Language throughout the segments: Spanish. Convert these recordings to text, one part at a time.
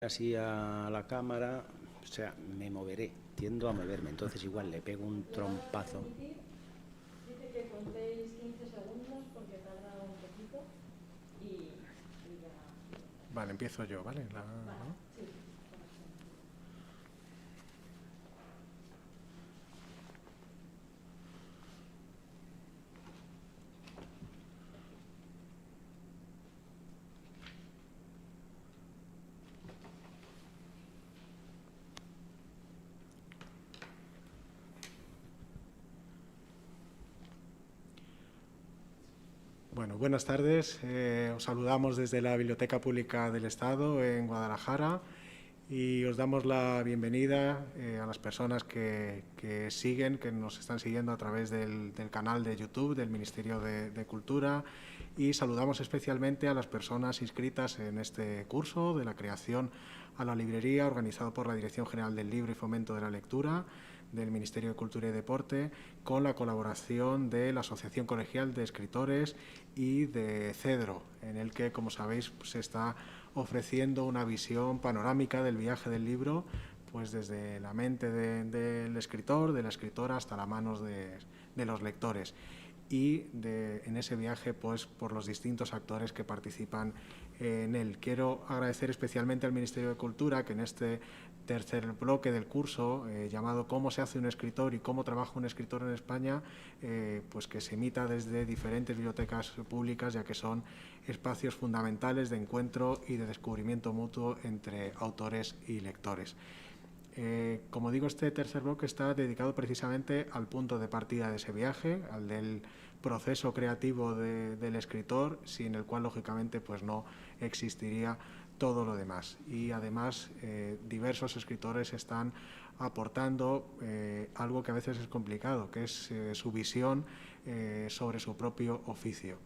Así a la cámara, o sea, me moveré, tiendo a moverme, entonces igual le pego un trompazo. Dice que contéis 15 segundos porque tarda un poquito y ya. Vale, empiezo yo, ¿vale? Vale, ¿No? sí. Bueno, buenas tardes. Os saludamos desde la Biblioteca Pública del Estado en Guadalajara y os damos la bienvenida a las personas que siguen, que nos están siguiendo a través del canal de YouTube del Ministerio de Cultura, y saludamos especialmente a las personas inscritas en este curso de la creación a la librería organizado por la Dirección General del Libro y Fomento de la Lectura del Ministerio de Cultura y Deporte, con la colaboración de la Asociación Colegial de Escritores y de Cedro, en el que, como sabéis, se está ofreciendo una visión panorámica del viaje del libro, pues desde la mente del escritor, de la escritora, hasta las manos de los lectores, y en ese viaje pues por los distintos actores que participan en él. Quiero agradecer especialmente al Ministerio de Cultura que en este tercer bloque del curso llamado ¿Cómo se hace un escritor y cómo trabaja un escritor en España? Pues que se emita desde diferentes bibliotecas públicas, ya que son espacios fundamentales de encuentro y de descubrimiento mutuo entre autores y lectores. Como digo, este tercer bloque está dedicado precisamente al punto de partida de ese viaje, al del proceso creativo del escritor, sin el cual lógicamente pues no existiría todo lo demás. Y además diversos escritores están aportando algo que a veces es complicado, que es su visión sobre su propio oficio.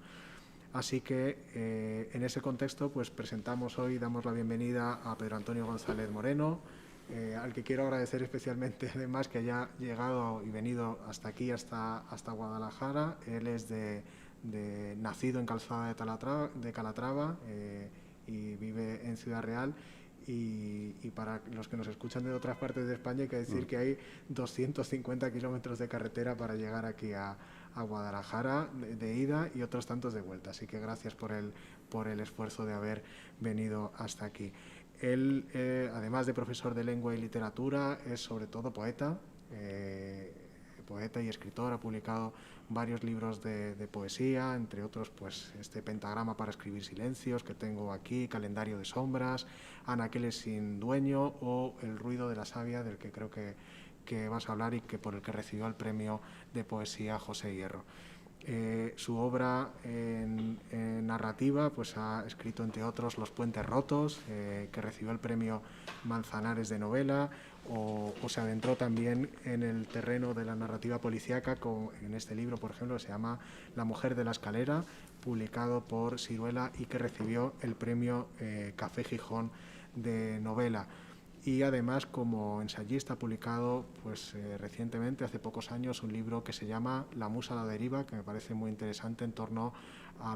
Así que en ese contexto pues presentamos hoy, damos la bienvenida a Pedro Antonio González Moreno, al que quiero agradecer especialmente además que haya llegado y venido hasta aquí, hasta Guadalajara. Él es nacido en Calzada de Calatrava y vive en Ciudad Real. Y para los que nos escuchan de otras partes de España hay que decir que hay 250 kilómetros de carretera para llegar aquí a Guadalajara de ida y otros tantos de vuelta. Así que gracias por el esfuerzo de haber venido hasta aquí. Él, además de profesor de lengua y literatura, es sobre todo poeta, poeta y escritor. Ha publicado varios libros de poesía, entre otros pues este Pentagrama para escribir silencios que tengo aquí, Calendario de sombras, Anaqueles sin dueño o El ruido de la savia, del que creo que vas a hablar y que por el que recibió el premio de poesía José Hierro. Su obra en narrativa pues ha escrito entre otros Los puentes rotos, que recibió el premio Manzanares de novela, o se adentró también en el terreno de la narrativa policíaca en este libro, por ejemplo, que se llama La mujer de la escalera, publicado por Siruela y que recibió el premio Café Gijón de novela. Y además como ensayista ha publicado pues recientemente, hace pocos años, un libro que se llama La musa a la deriva, que me parece muy interesante en torno a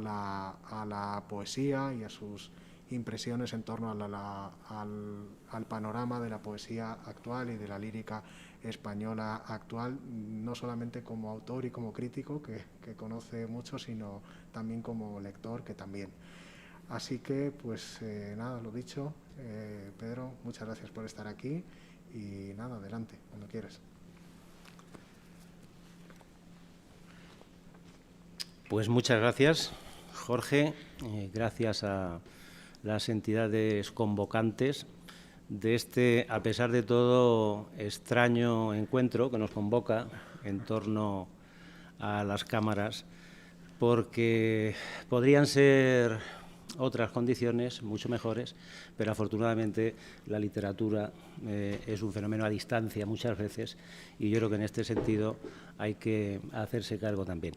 la poesía y a sus impresiones en torno al panorama de la poesía actual y de la lírica española actual, no solamente como autor y como crítico, que conoce mucho, sino también como lector, que también. Así que, pues nada, lo dicho, Pedro, muchas gracias por estar aquí y nada, adelante, cuando quieras. Pues muchas gracias, Jorge, gracias a las entidades convocantes de este, a pesar de todo, extraño encuentro que nos convoca en torno a las cámaras, porque podrían ser otras condiciones mucho mejores, pero afortunadamente la literatura es un fenómeno a distancia muchas veces y yo creo que en este sentido hay que hacerse cargo también.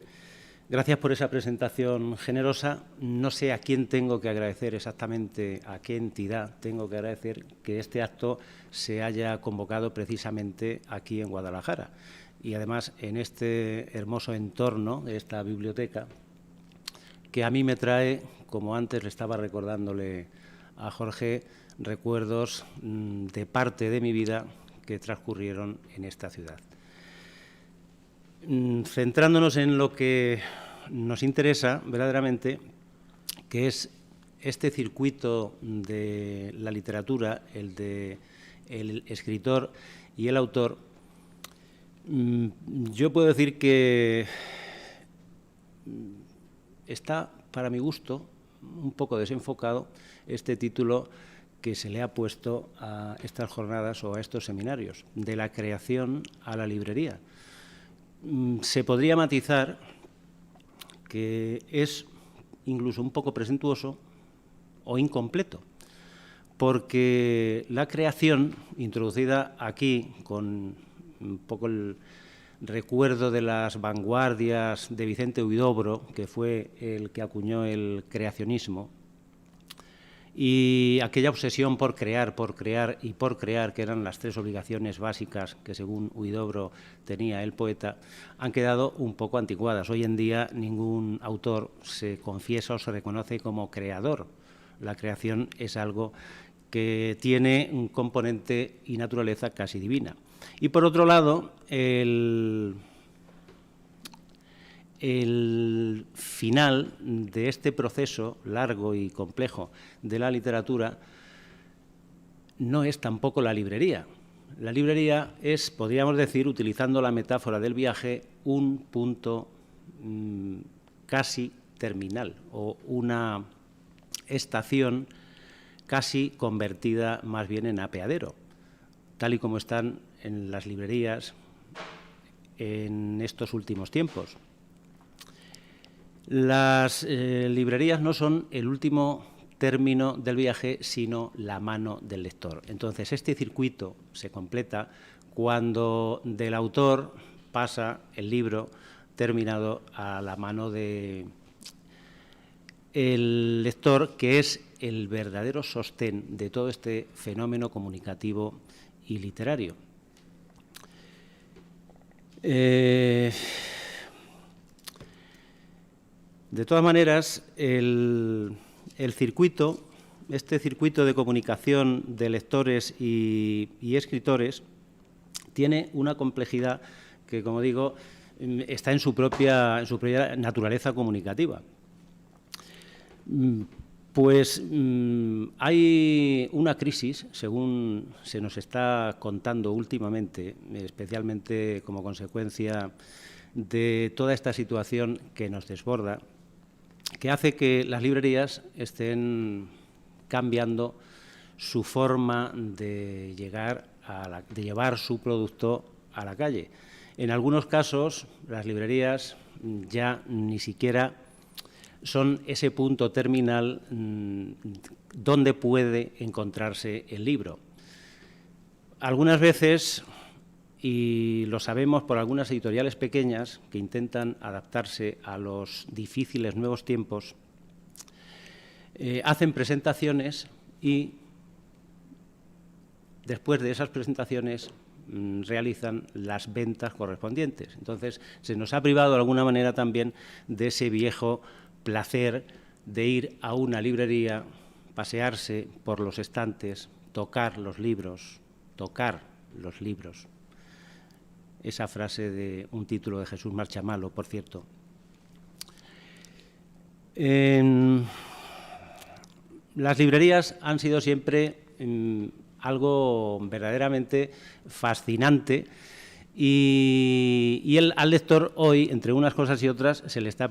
Gracias por esa presentación generosa. No sé a quién tengo que agradecer exactamente, a qué entidad tengo que agradecer que este acto se haya convocado precisamente aquí en Guadalajara y además en este hermoso entorno de esta biblioteca que a mí me trae, como antes le estaba recordándole a Jorge, recuerdos de parte de mi vida que transcurrieron en esta ciudad. Centrándonos en lo que nos interesa verdaderamente, que es este circuito de la literatura, el de el escritor y el autor, yo puedo decir que está, para mi gusto, un poco desenfocado este título que se le ha puesto a estas jornadas o a estos seminarios, de la creación a la librería. Se podría matizar que es incluso un poco presuntuoso o incompleto, porque la creación, introducida aquí con un poco el recuerdo de las vanguardias de Vicente Huidobro, que fue el que acuñó el creacionismo, y aquella obsesión por crear y por crear, que eran las tres obligaciones básicas que según Huidobro tenía el poeta, han quedado un poco anticuadas. Hoy en día ningún autor se confiesa o se reconoce como creador. La creación es algo que tiene un componente y naturaleza casi divina. Y por otro lado, el final de este proceso largo y complejo de la literatura no es tampoco la librería. La librería es, podríamos decir, utilizando la metáfora del viaje, un punto casi terminal o una estación casi convertida más bien en apeadero, tal y como están en las librerías en estos últimos tiempos. Las librerías no son el último término del viaje, sino la mano del lector. Entonces, este circuito se completa cuando del autor pasa el libro terminado a la mano del lector, que es el verdadero sostén de todo este fenómeno comunicativo y literario. De todas maneras, el circuito, este circuito de comunicación de lectores y escritores, tiene una complejidad que, como digo, está en su propia naturaleza comunicativa. Pues hay una crisis, según se nos está contando últimamente, especialmente como consecuencia de toda esta situación que nos desborda, que hace que las librerías estén cambiando su forma de llevar su producto a la calle. En algunos casos, las librerías ya ni siquiera son ese punto terminal donde puede encontrarse el libro. Algunas veces, y lo sabemos por algunas editoriales pequeñas que intentan adaptarse a los difíciles nuevos tiempos, hacen presentaciones y después de esas presentaciones realizan las ventas correspondientes. Entonces, se nos ha privado de alguna manera también de ese viejo placer de ir a una librería, pasearse por los estantes, tocar los libros. Esa frase de un título de Jesús Marchamalo, por cierto. Las librerías han sido siempre algo verdaderamente fascinante y al lector hoy, entre unas cosas y otras, se le está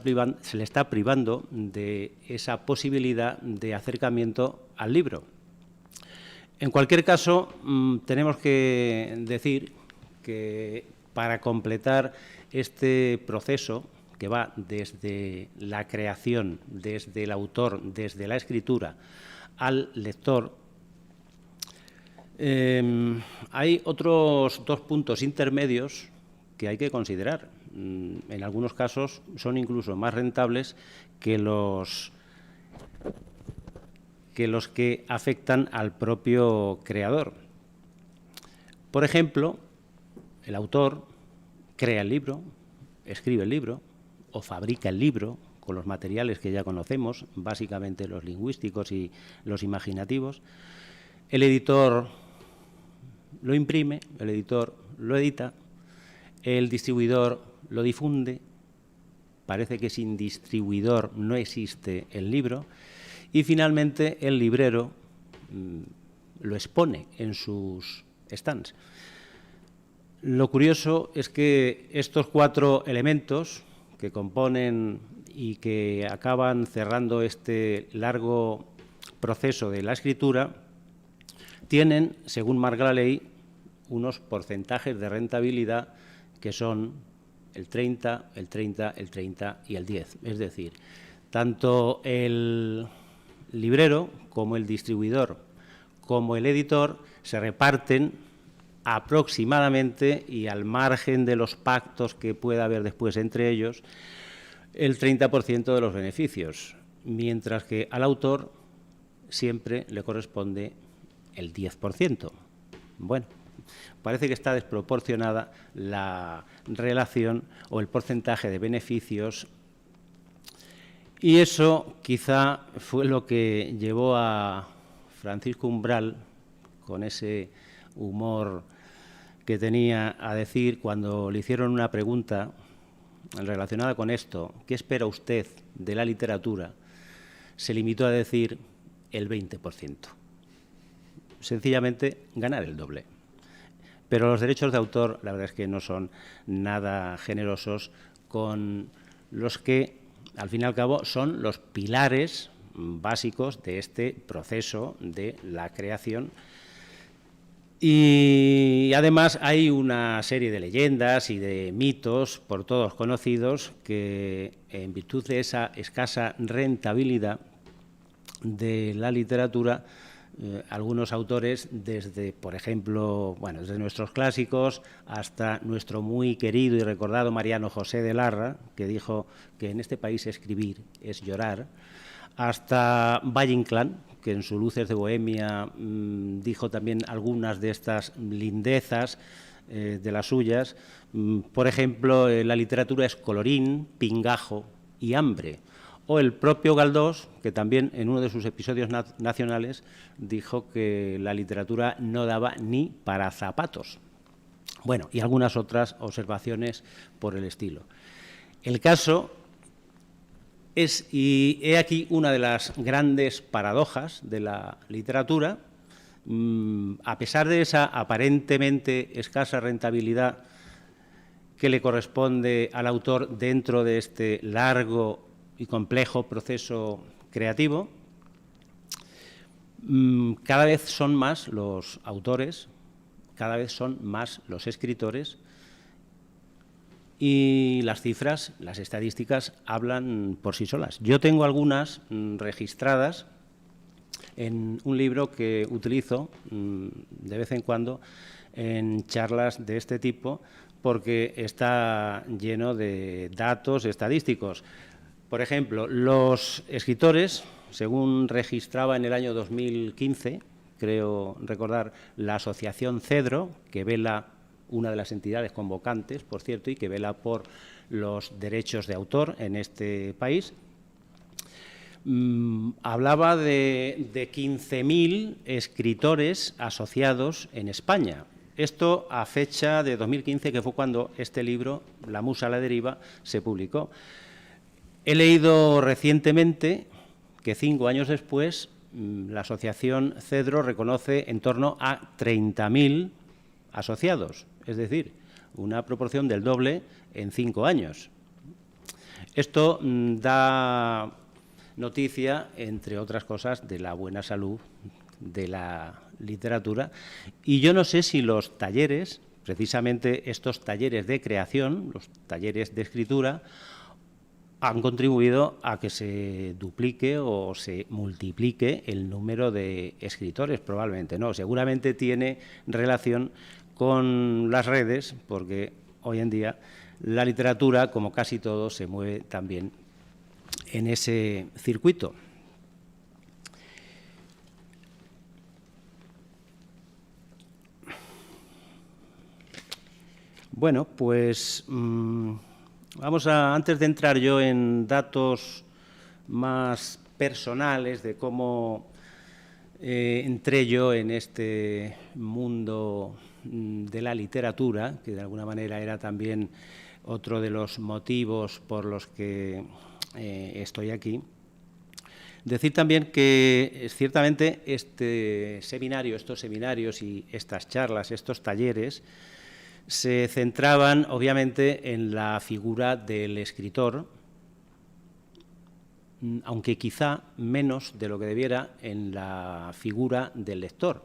privando de esa posibilidad de acercamiento al libro. En cualquier caso, tenemos que decir que para completar este proceso que va desde la creación, desde el autor, desde la escritura al lector, hay otros dos puntos intermedios que hay que considerar. En algunos casos son incluso más rentables que los que afectan al propio creador. Por ejemplo, el autor crea el libro, escribe el libro o fabrica el libro con los materiales que ya conocemos, básicamente los lingüísticos y los imaginativos, El editor lo imprime, el editor lo edita, el distribuidor lo difunde, parece que sin distribuidor no existe el libro, y finalmente el librero lo expone en sus stands. Lo curioso es que estos 4 elementos que componen y que acaban cerrando este largo proceso de la escritura tienen, según marca la ley, unos porcentajes de rentabilidad que son el 30, el 30, el 30 y el 10. Es decir, tanto el librero como el distribuidor como el editor se reparten aproximadamente, y al margen de los pactos que pueda haber después entre ellos, el 30% de los beneficios, mientras que al autor siempre le corresponde el 10%. Bueno, parece que está desproporcionada la relación o el porcentaje de beneficios, y eso quizá fue lo que llevó a Francisco Umbral, con ese humor que tenía, a decir, cuando le hicieron una pregunta relacionada con esto, ¿qué espera usted de la literatura?, se limitó a decir el 20%. Sencillamente ganar el doble. Pero los derechos de autor, la verdad es que no son nada generosos con los que, al fin y al cabo, son los pilares básicos de este proceso de la creación. Y además hay una serie de leyendas y de mitos por todos conocidos que, en virtud de esa escasa rentabilidad de la literatura, algunos autores, desde, por ejemplo, bueno, desde nuestros clásicos hasta nuestro muy querido y recordado Mariano José de Larra, que dijo que en este país escribir es llorar, hasta Valle Inclán, que en su Luces de Bohemia dijo también algunas de estas lindezas de las suyas. Por ejemplo, la literatura es colorín, pingajo y hambre. O el propio Galdós, que también en uno de sus episodios nacionales dijo que la literatura no daba ni para zapatos. Bueno, y algunas otras observaciones por el estilo. El caso es, y he aquí una de las grandes paradojas de la literatura, a pesar de esa aparentemente escasa rentabilidad que le corresponde al autor dentro de este largo y complejo proceso creativo, cada vez son más los autores, cada vez son más los escritores, y las cifras, las estadísticas, hablan por sí solas. Yo tengo algunas registradas en un libro que utilizo de vez en cuando en charlas de este tipo, porque está lleno de datos estadísticos. Por ejemplo, los escritores, según registraba en el año 2015, creo recordar, la Asociación Cedro, que vela, una de las entidades convocantes, por cierto, y que vela por los derechos de autor en este país, hablaba de 15.000 escritores asociados en España. Esto a fecha de 2015, que fue cuando este libro, La musa a la deriva, se publicó. He leído recientemente que 5 años después la Asociación Cedro reconoce en torno a 30.000 asociados, es decir, una proporción del doble en 5 años. Esto da noticia, entre otras cosas, de la buena salud de la literatura, y yo no sé si los talleres, precisamente estos talleres de creación, los talleres de escritura, han contribuido a que se duplique o se multiplique el número de escritores. Probablemente no, seguramente tiene relación con las redes, porque hoy en día la literatura, como casi todo, se mueve también en ese circuito. Bueno, pues vamos a, antes de entrar yo en datos más personales de cómo entré yo en este mundo de la literatura, que de alguna manera era también otro de los motivos por los que estoy aquí. Decir también que ciertamente estos seminarios y estas charlas, estos talleres, se centraban obviamente en la figura del escritor, aunque quizá menos de lo que debiera en la figura del lector.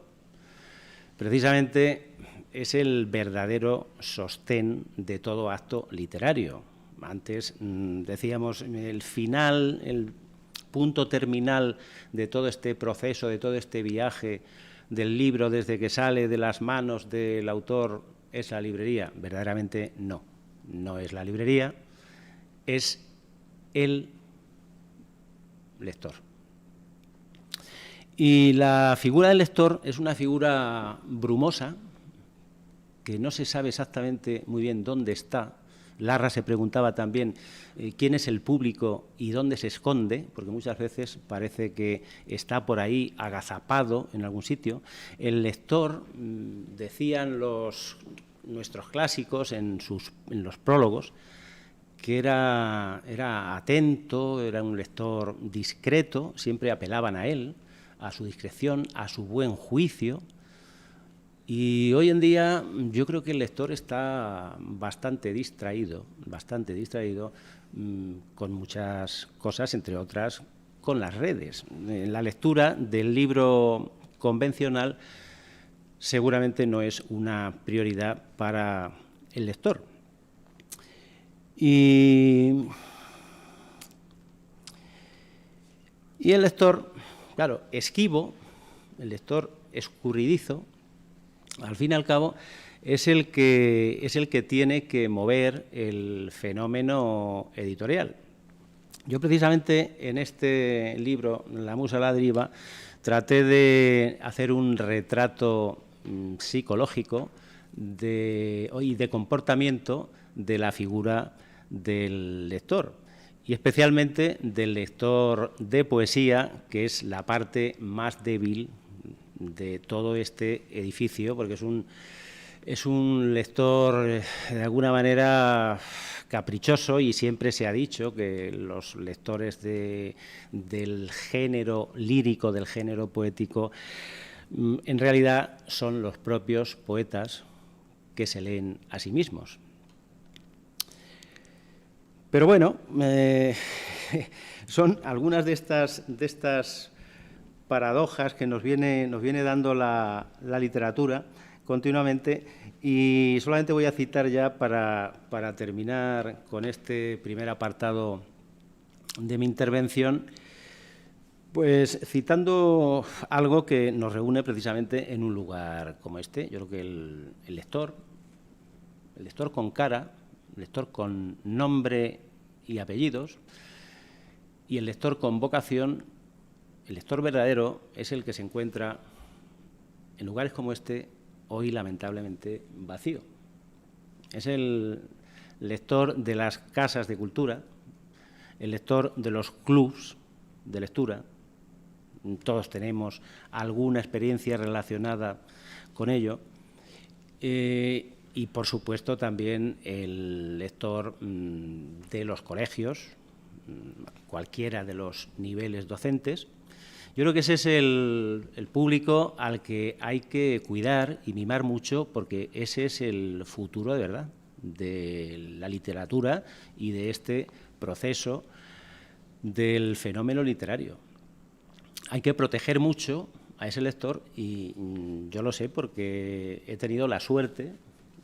Precisamente es el verdadero sostén de todo acto literario. Antes decíamos el final, el punto terminal de todo este proceso, de todo este viaje del libro desde que sale de las manos del autor es la librería. Verdaderamente no, no es la librería, es el lector. Y la figura del lector es una figura brumosa, que no se sabe exactamente muy bien dónde está. Larra se preguntaba también quién es el público y dónde se esconde, porque muchas veces parece que está por ahí agazapado en algún sitio. El lector, decían nuestros clásicos en los prólogos, que era atento, era un lector discreto, siempre apelaban a él, a su discreción, a su buen juicio. Y hoy en día yo creo que el lector está bastante distraído con muchas cosas, entre otras con las redes. La lectura del libro convencional seguramente no es una prioridad para el lector. Y el lector, claro, esquivo, el lector escurridizo, al fin y al cabo, es el que tiene que mover el fenómeno editorial. Yo precisamente en este libro, La musa a la deriva, traté de hacer un retrato psicológico y de comportamiento de la figura del lector, y especialmente del lector de poesía, que es la parte más débil de todo este edificio, porque es un lector de alguna manera caprichoso, y siempre se ha dicho que los lectores del género lírico, del género poético, en realidad son los propios poetas que se leen a sí mismos. Pero bueno, son algunas de estas paradojas que nos viene dando la literatura continuamente, y solamente voy a citar ya para terminar con este primer apartado de mi intervención, pues citando algo que nos reúne precisamente en un lugar como este. Yo creo que el lector con cara, el lector con nombre y apellidos, y el lector con vocación, el lector verdadero, es el que se encuentra en lugares como este, hoy lamentablemente vacío. Es el lector de las casas de cultura, el lector de los clubs de lectura. Todos tenemos alguna experiencia relacionada con ello. Y, por supuesto, también el lector de los colegios, cualquiera de los niveles docentes. Yo creo que ese es el público al que hay que cuidar y mimar mucho, porque ese es el futuro de verdad de la literatura y de este proceso del fenómeno literario. Hay que proteger mucho a ese lector, y yo lo sé porque he tenido la suerte,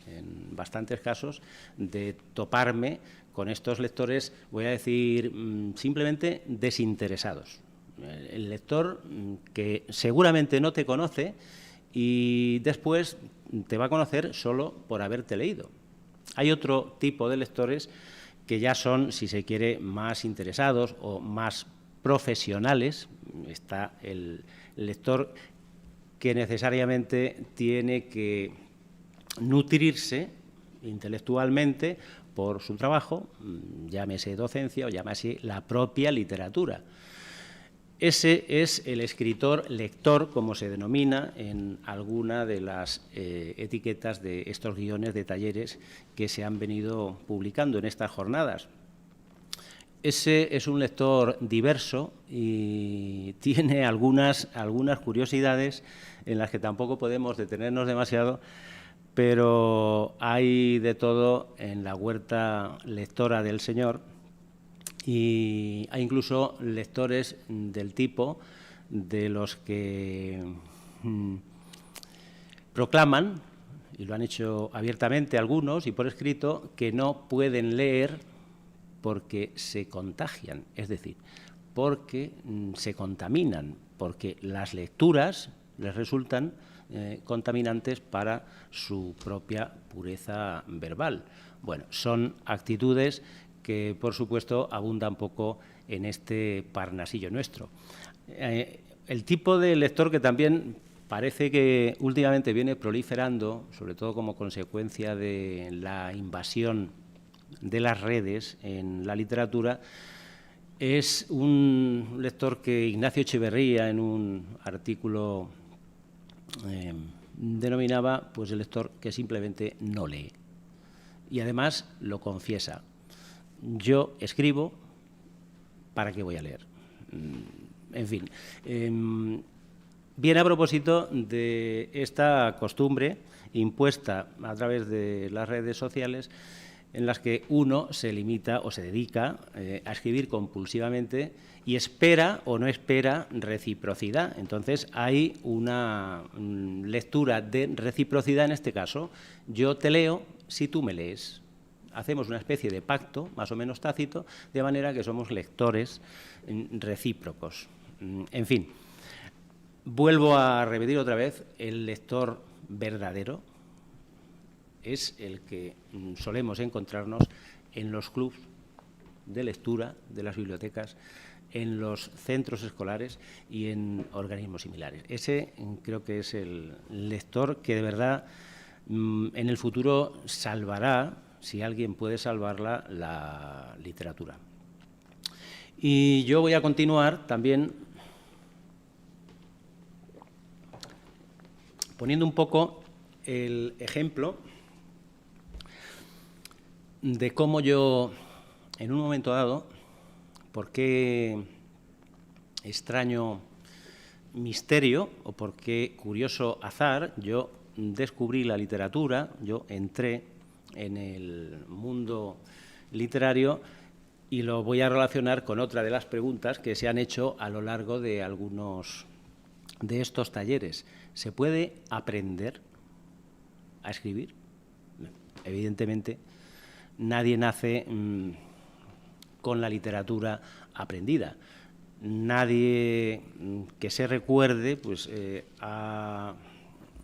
en bastantes casos, de toparme con estos lectores, voy a decir, simplemente desinteresados. El lector que seguramente no te conoce y después te va a conocer solo por haberte leído. Hay otro tipo de lectores que ya son, si se quiere, más interesados o más profesionales. Está el lector que necesariamente tiene que nutrirse intelectualmente por su trabajo, llámese docencia o llámese la propia literatura. Ese es el escritor lector, como se denomina en alguna de las etiquetas de estos guiones de talleres que se han venido publicando en estas jornadas. Ese es un lector diverso y tiene algunas curiosidades en las que tampoco podemos detenernos demasiado, pero hay de todo en la huerta lectora del Señor. Y hay incluso lectores del tipo de los que proclaman, y lo han hecho abiertamente algunos y por escrito, que no pueden leer porque se contagian, es decir, porque se contaminan, porque las lecturas les resultan contaminantes para su propia pureza verbal. Bueno, son actitudes que, por supuesto, abundan poco en este Parnasillo nuestro. El tipo de lector que también parece que últimamente viene proliferando, sobre todo como consecuencia de la invasión de las redes en la literatura, es un lector que Ignacio Echeverría, en un artículo, denominaba pues el lector que simplemente no lee. Y además lo confiesa. Yo escribo, ¿para qué voy a leer? En fin, viene a propósito de esta costumbre impuesta a través de las redes sociales en las que uno se limita o se dedica a escribir compulsivamente y espera o no espera reciprocidad. Entonces hay una lectura de reciprocidad en este caso. Yo te leo si tú me lees. Hacemos una especie de pacto, más o menos tácito, de manera que somos lectores recíprocos. En fin, vuelvo a repetir otra vez, el lector verdadero es el que solemos encontrarnos en los clubs de lectura de las bibliotecas, en los centros escolares y en organismos similares. Ese creo que es el lector que de verdad en el futuro salvará, si alguien puede salvarla, la literatura. Y yo voy a continuar también poniendo un poco el ejemplo de cómo yo, en un momento dado, por qué extraño misterio o por qué curioso azar, yo descubrí la literatura, yo entré en el mundo literario y lo voy a relacionar con otra de las preguntas que se han hecho a lo largo de algunos de estos talleres. ¿Se puede aprender a escribir? Evidentemente, nadie nace con la literatura aprendida. Nadie que se recuerde pues, ha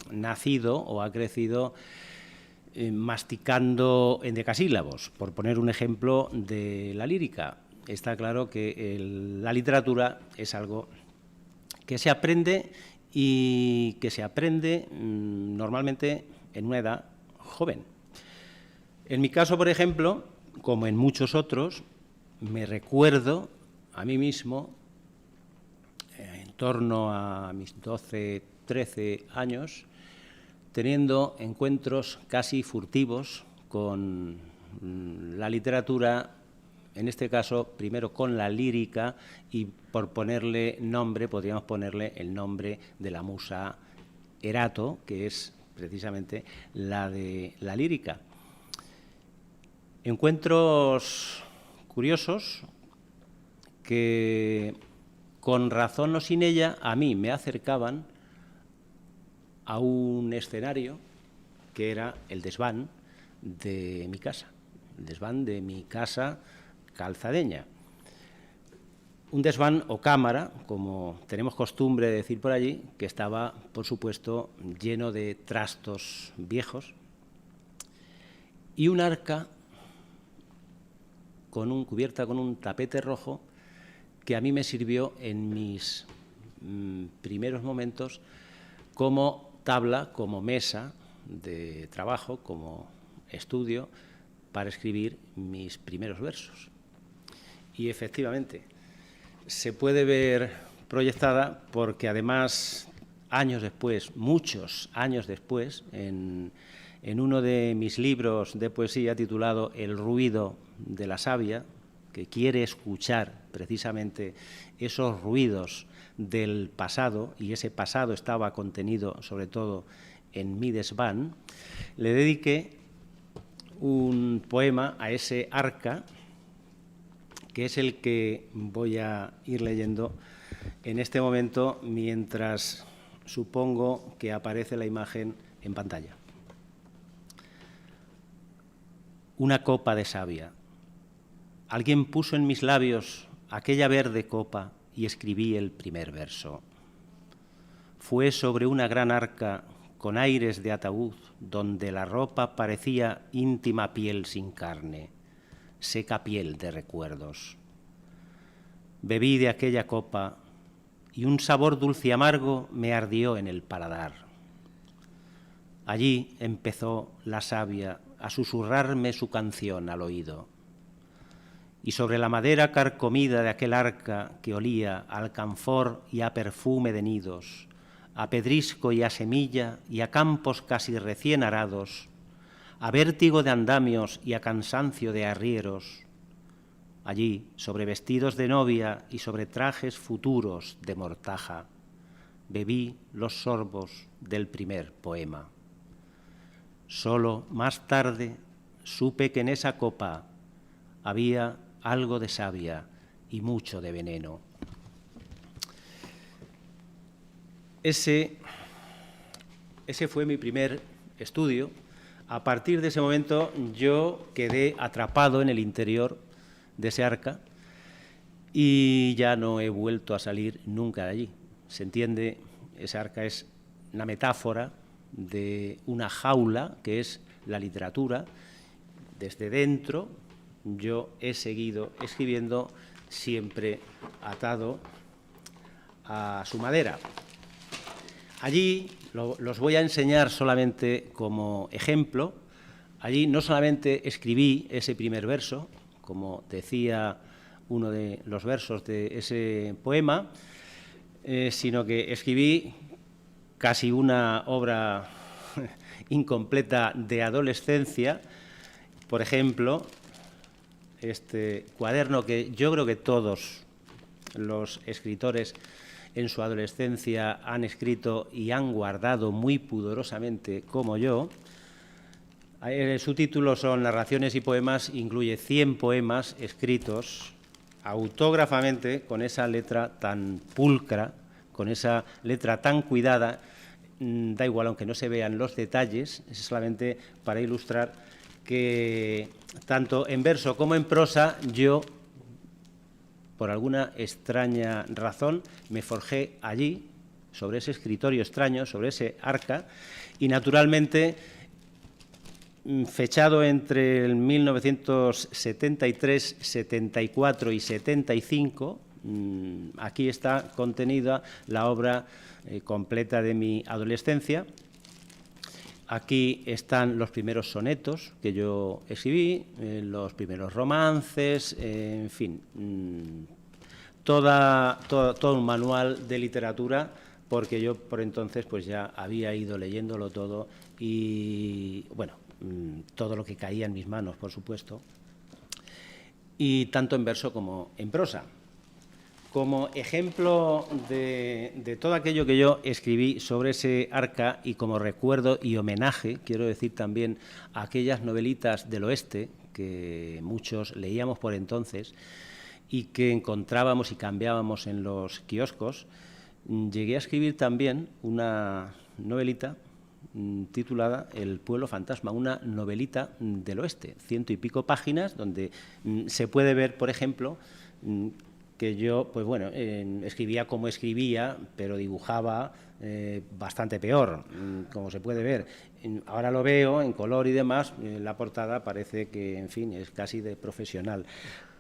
nacido o ha crecido masticando endecasílabos, por poner un ejemplo de la lírica. Está claro que la literatura es algo que se aprende y que se aprende normalmente en una edad joven. En mi caso, por ejemplo, como en muchos otros, me recuerdo a mí mismo, en torno a mis 12, 13 años, teniendo encuentros casi furtivos con la literatura, en este caso, primero con la lírica, y por ponerle nombre, podríamos ponerle el nombre de la musa Erato, que es precisamente la de la lírica. Encuentros curiosos que, con razón o sin ella, a mí me acercaban a un escenario que era el desván de mi casa, el desván de mi casa calzadeña. Un desván o cámara, como tenemos costumbre de decir por allí, que estaba, por supuesto, lleno de trastos viejos y un arca cubierta con un tapete rojo que a mí me sirvió en mis primeros momentos como tabla, como mesa de trabajo, como estudio para escribir mis primeros versos. Y efectivamente, se puede ver proyectada porque además, años después, muchos años después, en uno de mis libros de poesía titulado El ruido de la savia, que quiere escuchar precisamente esos ruidos del pasado, y ese pasado estaba contenido sobre todo en mi desván, le dediqué un poema a ese arca, que es el que voy a ir leyendo en este momento mientras supongo que aparece la imagen en pantalla. Una copa de savia. Alguien puso en mis labios aquella verde copa y escribí el primer verso. Fue sobre una gran arca con aires de ataúd, donde la ropa parecía íntima piel sin carne, seca piel de recuerdos. Bebí de aquella copa y un sabor dulce y amargo me ardió en el paladar. Allí empezó la savia a susurrarme su canción al oído. Y sobre la madera carcomida de aquel arca que olía a alcanfor y a perfume de nidos, a pedrisco y a semilla y a campos casi recién arados, a vértigo de andamios y a cansancio de arrieros, allí, sobre vestidos de novia y sobre trajes futuros de mortaja, bebí los sorbos del primer poema. Solo más tarde supe que en esa copa había algo de savia y mucho de veneno. Ese fue mi primer estudio. A partir de ese momento yo quedé atrapado en el interior de ese arca y ya no he vuelto a salir nunca de allí. Se entiende, ese arca es una metáfora de una jaula que es la literatura. Desde dentro yo he seguido escribiendo siempre atado a su madera. Allí los voy a enseñar solamente como ejemplo. Allí no solamente escribí ese primer verso, como decía uno de los versos de ese poema, sino que escribí casi una obra incompleta de adolescencia. Por ejemplo, este cuaderno que yo creo que todos los escritores en su adolescencia han escrito y han guardado muy pudorosamente, como yo. Su título son Narraciones y poemas, incluye 100 poemas escritos autógrafamente con esa letra tan pulcra, con esa letra tan cuidada. Da igual, aunque no se vean los detalles, es solamente para ilustrar que tanto en verso como en prosa yo, por alguna extraña razón, me forjé allí, sobre ese escritorio extraño, sobre ese arca, y naturalmente, fechado entre el 1973, 74 y 75, aquí está contenida la obra completa de mi adolescencia. Aquí están los primeros sonetos que yo escribí, los primeros romances, en fin, todo un manual de literatura, porque yo por entonces pues ya había ido leyéndolo todo y, bueno, todo lo que caía en mis manos, por supuesto, y tanto en verso como en prosa. Como ejemplo de todo aquello que yo escribí sobre ese arca y como recuerdo y homenaje, quiero decir también a aquellas novelitas del oeste que muchos leíamos por entonces y que encontrábamos y cambiábamos en los kioscos, llegué a escribir también una novelita titulada El pueblo fantasma, una novelita del oeste, 100 y pico páginas, donde se puede ver, por ejemplo, que yo, pues bueno, escribía como escribía, pero dibujaba bastante peor, como se puede ver. Ahora lo veo en color y demás, la portada parece que, en fin, es casi de profesional.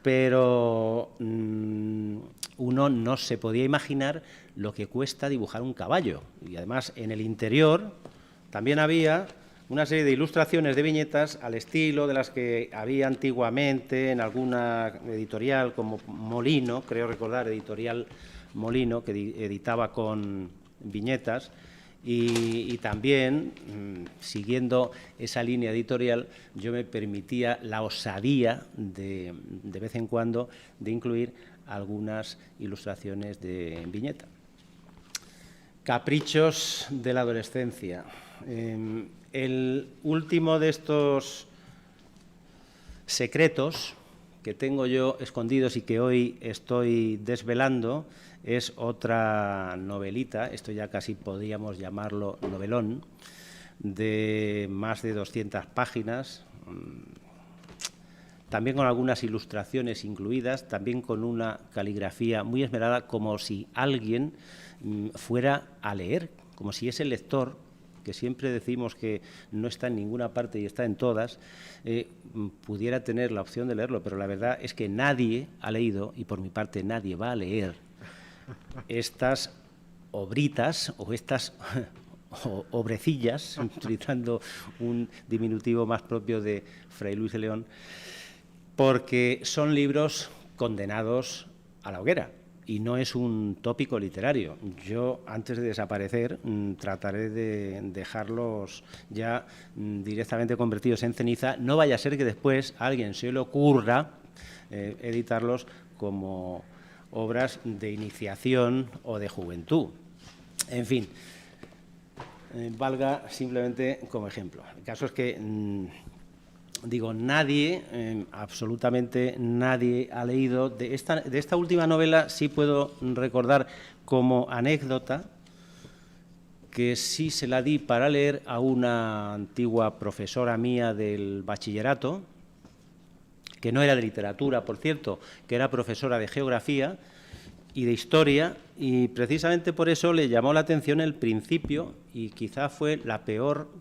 Pero uno no se podía imaginar lo que cuesta dibujar un caballo. Y además, en el interior también había una serie de ilustraciones de viñetas al estilo de las que había antiguamente en alguna editorial como Molino, creo recordar, editorial Molino, que editaba con viñetas, y también, siguiendo esa línea editorial, yo me permitía la osadía de vez en cuando de incluir algunas ilustraciones de viñeta. Caprichos de la adolescencia. El último de estos secretos que tengo yo escondidos y que hoy estoy desvelando es otra novelita, esto ya casi podríamos llamarlo novelón, de más de 200 páginas, también con algunas ilustraciones incluidas, también con una caligrafía muy esmerada, como si alguien fuera a leer, como si ese lector, que siempre decimos que no está en ninguna parte y está en todas, pudiera tener la opción de leerlo, pero la verdad es que nadie ha leído, y por mi parte nadie va a leer, estas obritas o estas obrecillas, utilizando un diminutivo más propio de Fray Luis de León, porque son libros condenados a la hoguera. Y no es un tópico literario. Yo, antes de desaparecer, trataré de dejarlos ya directamente convertidos en ceniza. No vaya a ser que después a alguien se le ocurra editarlos como obras de iniciación o de juventud. En fin, valga simplemente como ejemplo. El caso es que digo, nadie, absolutamente nadie ha leído. De esta última novela sí puedo recordar como anécdota que sí se la di para leer a una antigua profesora mía del bachillerato, que no era de literatura, por cierto, que era profesora de geografía y de historia, y precisamente por eso le llamó la atención el principio, y quizá fue la peor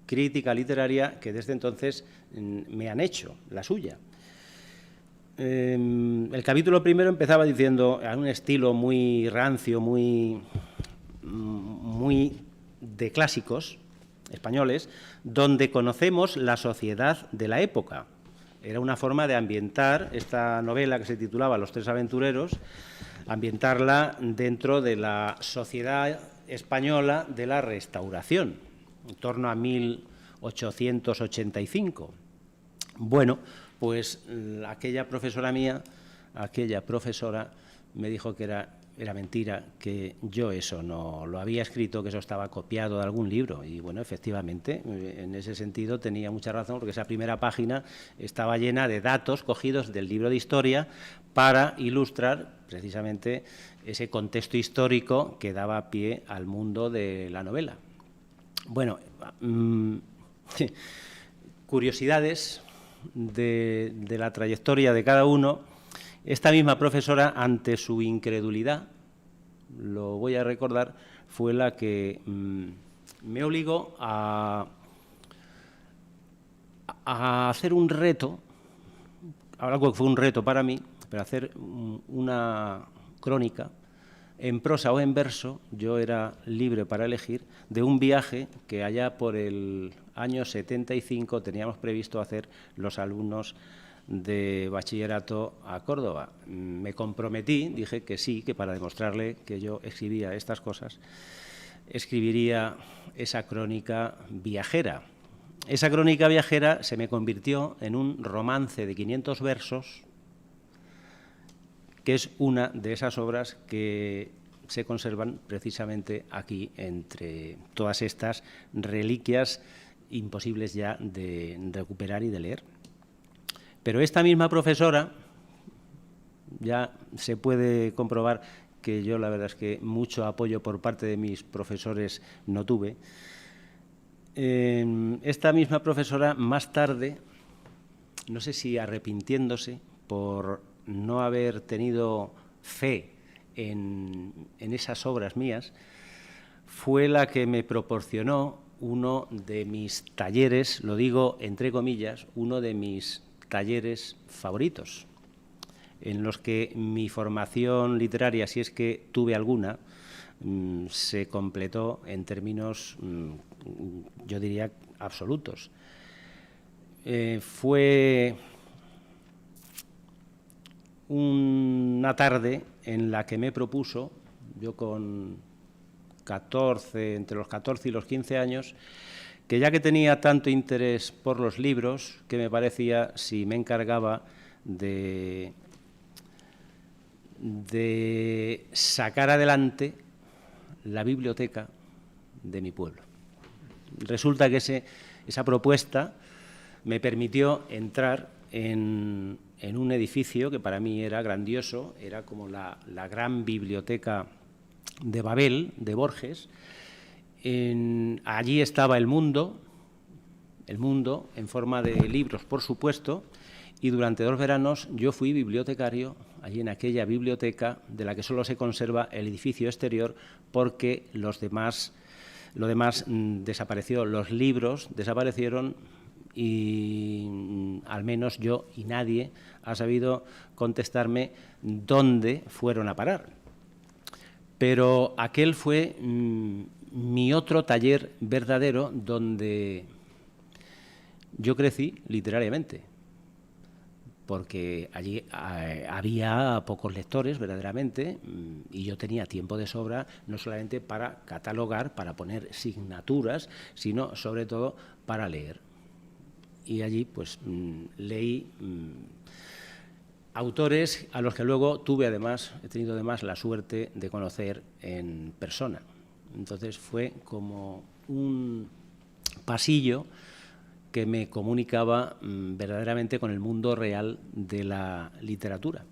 crítica literaria que desde entonces me han hecho, la suya. El capítulo primero empezaba diciendo, a un estilo muy rancio, muy de clásicos españoles, donde conocemos la sociedad de la época. Era una forma de ambientar esta novela que se titulaba Los tres aventureros, ambientarla dentro de la sociedad española de la Restauración, en torno a 1885. Bueno, pues aquella profesora mía, me dijo que era mentira, que yo eso no lo había escrito, que eso estaba copiado de algún libro. Y bueno, efectivamente, en ese sentido tenía mucha razón, porque esa primera página estaba llena de datos cogidos del libro de historia para ilustrar precisamente ese contexto histórico que daba pie al mundo de la novela. Bueno, curiosidades de la trayectoria de cada uno. Esta misma profesora, ante su incredulidad, lo voy a recordar, fue la que me obligó a hacer un reto, algo que fue un reto para mí, pero hacer una crónica en prosa o en verso. Yo era libre para elegir, de un viaje que allá por el año 75 teníamos previsto hacer los alumnos de bachillerato a Córdoba. Me comprometí, dije que sí, que para demostrarle que yo escribía estas cosas, escribiría esa crónica viajera. Esa crónica viajera se me convirtió en un romance de 500 versos, que es una de esas obras que se conservan precisamente aquí, entre todas estas reliquias imposibles ya de recuperar y de leer. Pero esta misma profesora, ya se puede comprobar que yo la verdad es que mucho apoyo por parte de mis profesores no tuve. Esta misma profesora, más tarde, no sé si arrepintiéndose por no haber tenido fe en esas obras mías, fue la que me proporcionó uno de mis talleres, lo digo entre comillas, uno de mis talleres favoritos, en los que mi formación literaria, si es que tuve alguna, se completó en términos, yo diría, absolutos. Fue una tarde en la que me propuso, yo con 14, entre los 14 y los 15 años, que ya que tenía tanto interés por los libros, que me parecía si me encargaba de sacar adelante la biblioteca de mi pueblo. Resulta que esa propuesta me permitió entrar en un edificio que para mí era grandioso, era como la gran biblioteca de Babel, de Borges. Allí estaba el mundo en forma de libros, por supuesto, y durante 2 veranos yo fui bibliotecario allí en aquella biblioteca de la que solo se conserva el edificio exterior porque lo demás desapareció, los libros desaparecieron y al menos yo y nadie ha sabido contestarme dónde fueron a parar. Pero aquel fue mi otro taller verdadero donde yo crecí literariamente, porque allí había pocos lectores verdaderamente y yo tenía tiempo de sobra no solamente para catalogar, para poner signaturas, sino sobre todo para leer. Y allí pues leí autores a los que luego he tenido además la suerte de conocer en persona. Entonces fue como un pasillo que me comunicaba verdaderamente con el mundo real de la literatura.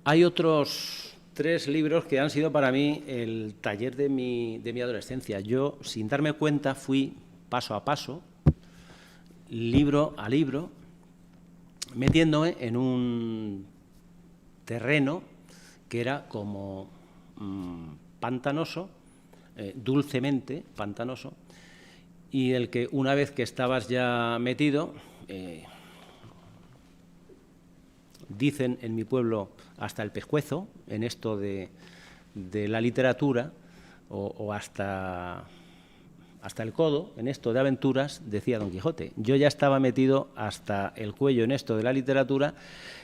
Hay otros 3 libros que han sido para mí el taller de mi adolescencia. Yo, sin darme cuenta, fui paso a paso, libro a libro, metiéndome en un terreno que era como pantanoso, dulcemente pantanoso, y el que una vez que estabas ya metido, dicen en mi pueblo hasta el pescuezo, en esto de la literatura, o hasta el codo, en esto de aventuras, decía Don Quijote. Yo ya estaba metido hasta el cuello en esto de la literatura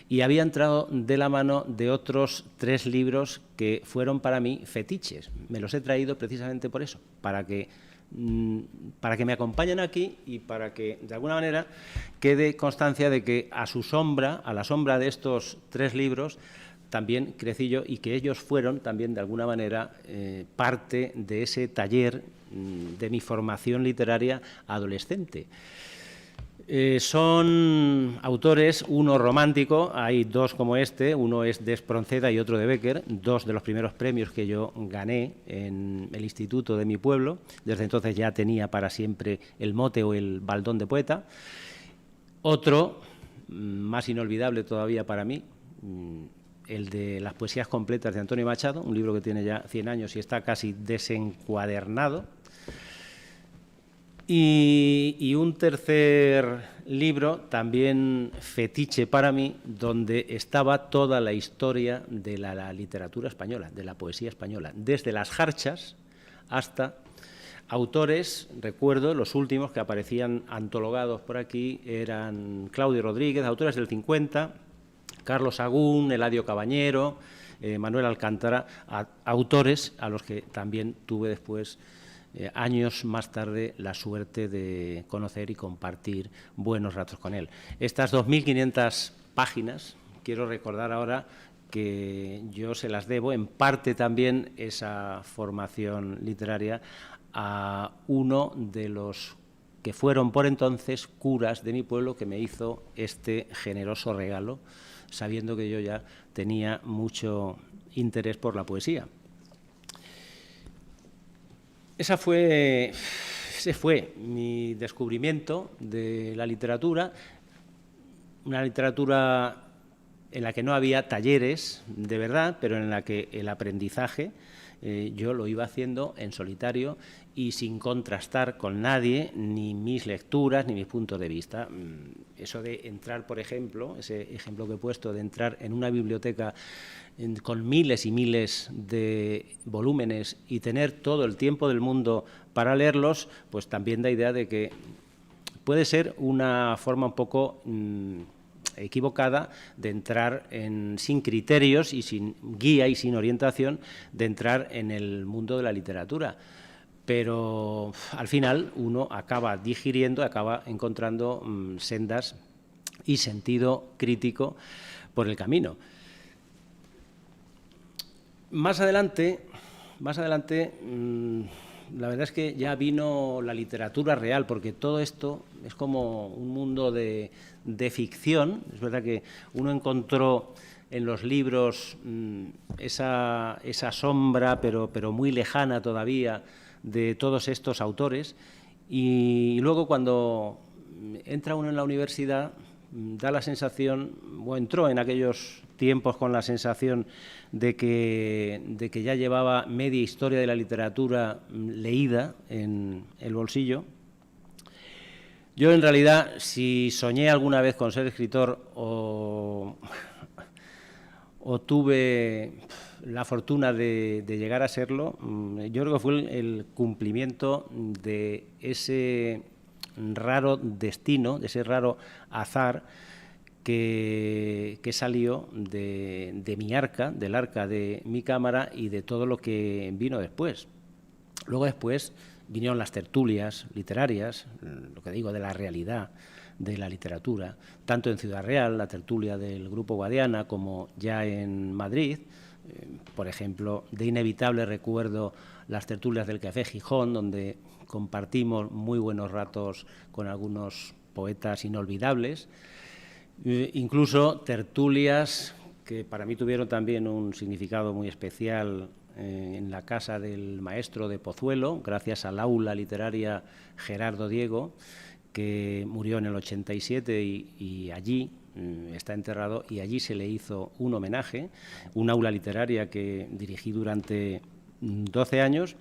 y había entrado de la mano de otros 3 libros que fueron para mí fetiches. Me los he traído precisamente por eso, para que me acompañen aquí y para que, de alguna manera, quede constancia de que a la sombra de estos 3 libros, también crecí yo y que ellos fueron también, de alguna manera, parte de ese taller de mi formación literaria adolescente. Son autores, uno romántico, hay 2 como este, uno es de Espronceda y otro de Bécquer, 2 de los primeros premios que yo gané en el instituto de mi pueblo. Desde entonces ya tenía para siempre el mote o el baldón de poeta. Otro, más inolvidable todavía para mí, el de las poesías completas de Antonio Machado, un libro que tiene ya 100 años y está casi desencuadernado. Y un tercer libro, también fetiche para mí, donde estaba toda la historia de la literatura española, de la poesía española, desde las jarchas hasta autores. Recuerdo, los últimos que aparecían antologados por aquí eran Claudio Rodríguez, autores del 50, Carlos Sagún, Eladio Cabañero, Manuel Alcántara, autores a los que también tuve después, años más tarde, la suerte de conocer y compartir buenos ratos con él. Estas 2.500 páginas, quiero recordar ahora que yo se las debo, en parte también esa formación literaria, a uno de los que fueron por entonces curas de mi pueblo, que me hizo este generoso regalo, sabiendo que yo ya tenía mucho interés por la poesía. Ese fue mi descubrimiento de la literatura, una literatura en la que no había talleres de verdad, pero en la que el aprendizaje yo lo iba haciendo en solitario y sin contrastar con nadie, ni mis lecturas, ni mis puntos de vista. Eso de entrar, por ejemplo, ese ejemplo que he puesto de entrar en una biblioteca con miles y miles de volúmenes y tener todo el tiempo del mundo para leerlos, pues también da idea de que puede ser una forma un poco equivocada de entrar sin criterios y sin guía y sin orientación, de entrar en el mundo de la literatura. Pero al final uno acaba digiriendo, acaba encontrando sendas y sentido crítico por el camino. Más adelante, la verdad es que ya vino la literatura real, porque todo esto es como un mundo de ficción. Es verdad que uno encontró en los libros esa sombra, pero muy lejana todavía, de todos estos autores, y luego cuando entra uno en la universidad da la sensación, o entró en aquellos tiempos con la sensación de que ya llevaba media historia de la literatura leída en el bolsillo. Yo, en realidad, si soñé alguna vez con ser escritor o tuve la fortuna de llegar a serlo, yo creo que fue el cumplimiento de ese raro destino, de ese raro azar que salió de mi arca, del arca de mi cámara y de todo lo que vino después. Luego después vinieron las tertulias literarias, lo que digo de la realidad de la literatura, tanto en Ciudad Real, la tertulia del Grupo Guadiana, como ya en Madrid. Por ejemplo, de inevitable recuerdo las tertulias del Café Gijón, donde compartimos muy buenos ratos con algunos poetas inolvidables. Incluso tertulias que para mí tuvieron también un significado muy especial en la casa del maestro de Pozuelo, gracias al aula literaria Gerardo Diego, que murió en el 87 y allí está enterrado, y allí se le hizo un homenaje, un aula literaria que dirigí durante 12 años,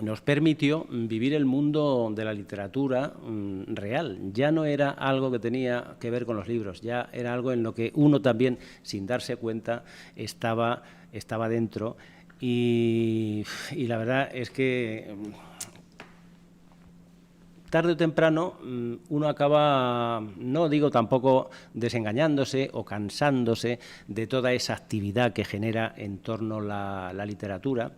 nos permitió vivir el mundo de la literatura real. Ya no era algo que tenía que ver con los libros, ya era algo en lo que uno también, sin darse cuenta, estaba dentro. Y la verdad es que tarde o temprano uno acaba, no digo tampoco desengañándose o cansándose de toda esa actividad que genera en torno a la literatura,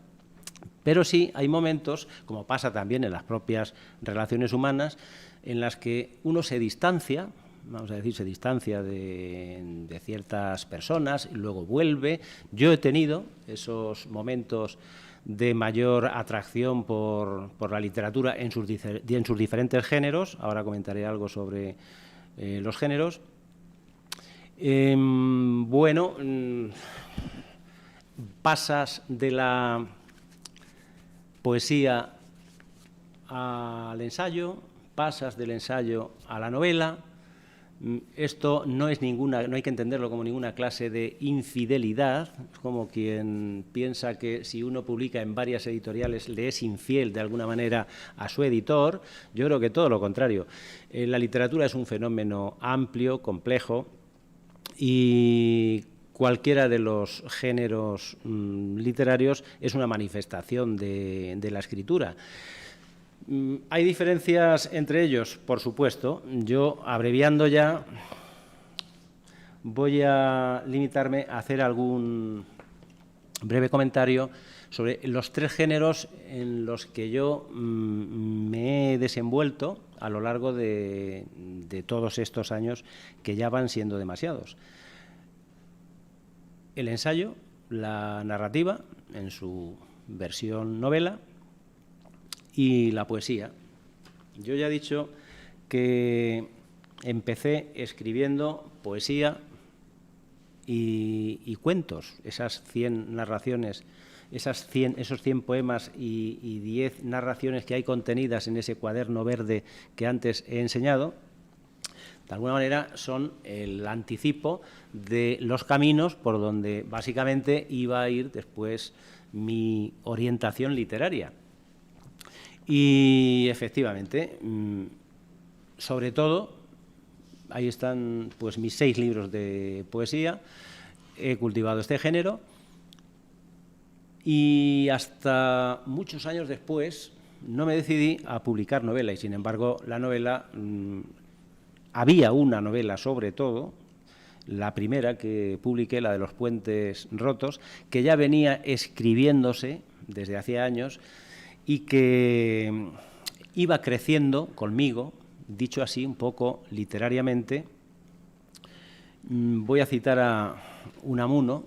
pero sí hay momentos, como pasa también en las propias relaciones humanas, en las que uno se distancia, vamos a decir, se distancia de ciertas personas y luego vuelve. Yo he tenido esos momentos de mayor atracción por la literatura en sus diferentes géneros. Ahora comentaré algo sobre los géneros. Bueno, pasas de la poesía al ensayo, pasas del ensayo a la novela. Esto no hay que entenderlo como ninguna clase de infidelidad, es como quien piensa que si uno publica en varias editoriales le es infiel de alguna manera a su editor. Yo creo que todo lo contrario. La literatura es un fenómeno amplio, complejo, y cualquiera de los géneros literarios es una manifestación de la escritura. ¿Hay diferencias entre ellos? Por supuesto. Yo, abreviando ya, voy a limitarme a hacer algún breve comentario sobre los tres géneros en los que yo me he desenvuelto a lo largo de todos estos años, que ya van siendo demasiados. El ensayo, la narrativa, en su versión novela, y la poesía. Yo ya he dicho que empecé escribiendo poesía y cuentos, esas 100 narraciones, esos 100 poemas y 10 narraciones que hay contenidas en ese cuaderno verde que antes he enseñado. De alguna manera son el anticipo de los caminos por donde básicamente iba a ir después mi orientación literaria. Y efectivamente, sobre todo, ahí están pues mis 6 libros de poesía. He cultivado este género y hasta muchos años después no me decidí a publicar novela, y sin embargo la novela había una novela sobre todo, la primera que publiqué, la de Los puentes rotos, que ya venía escribiéndose desde hacía años y que iba creciendo conmigo, dicho así un poco literariamente. Voy a citar a Unamuno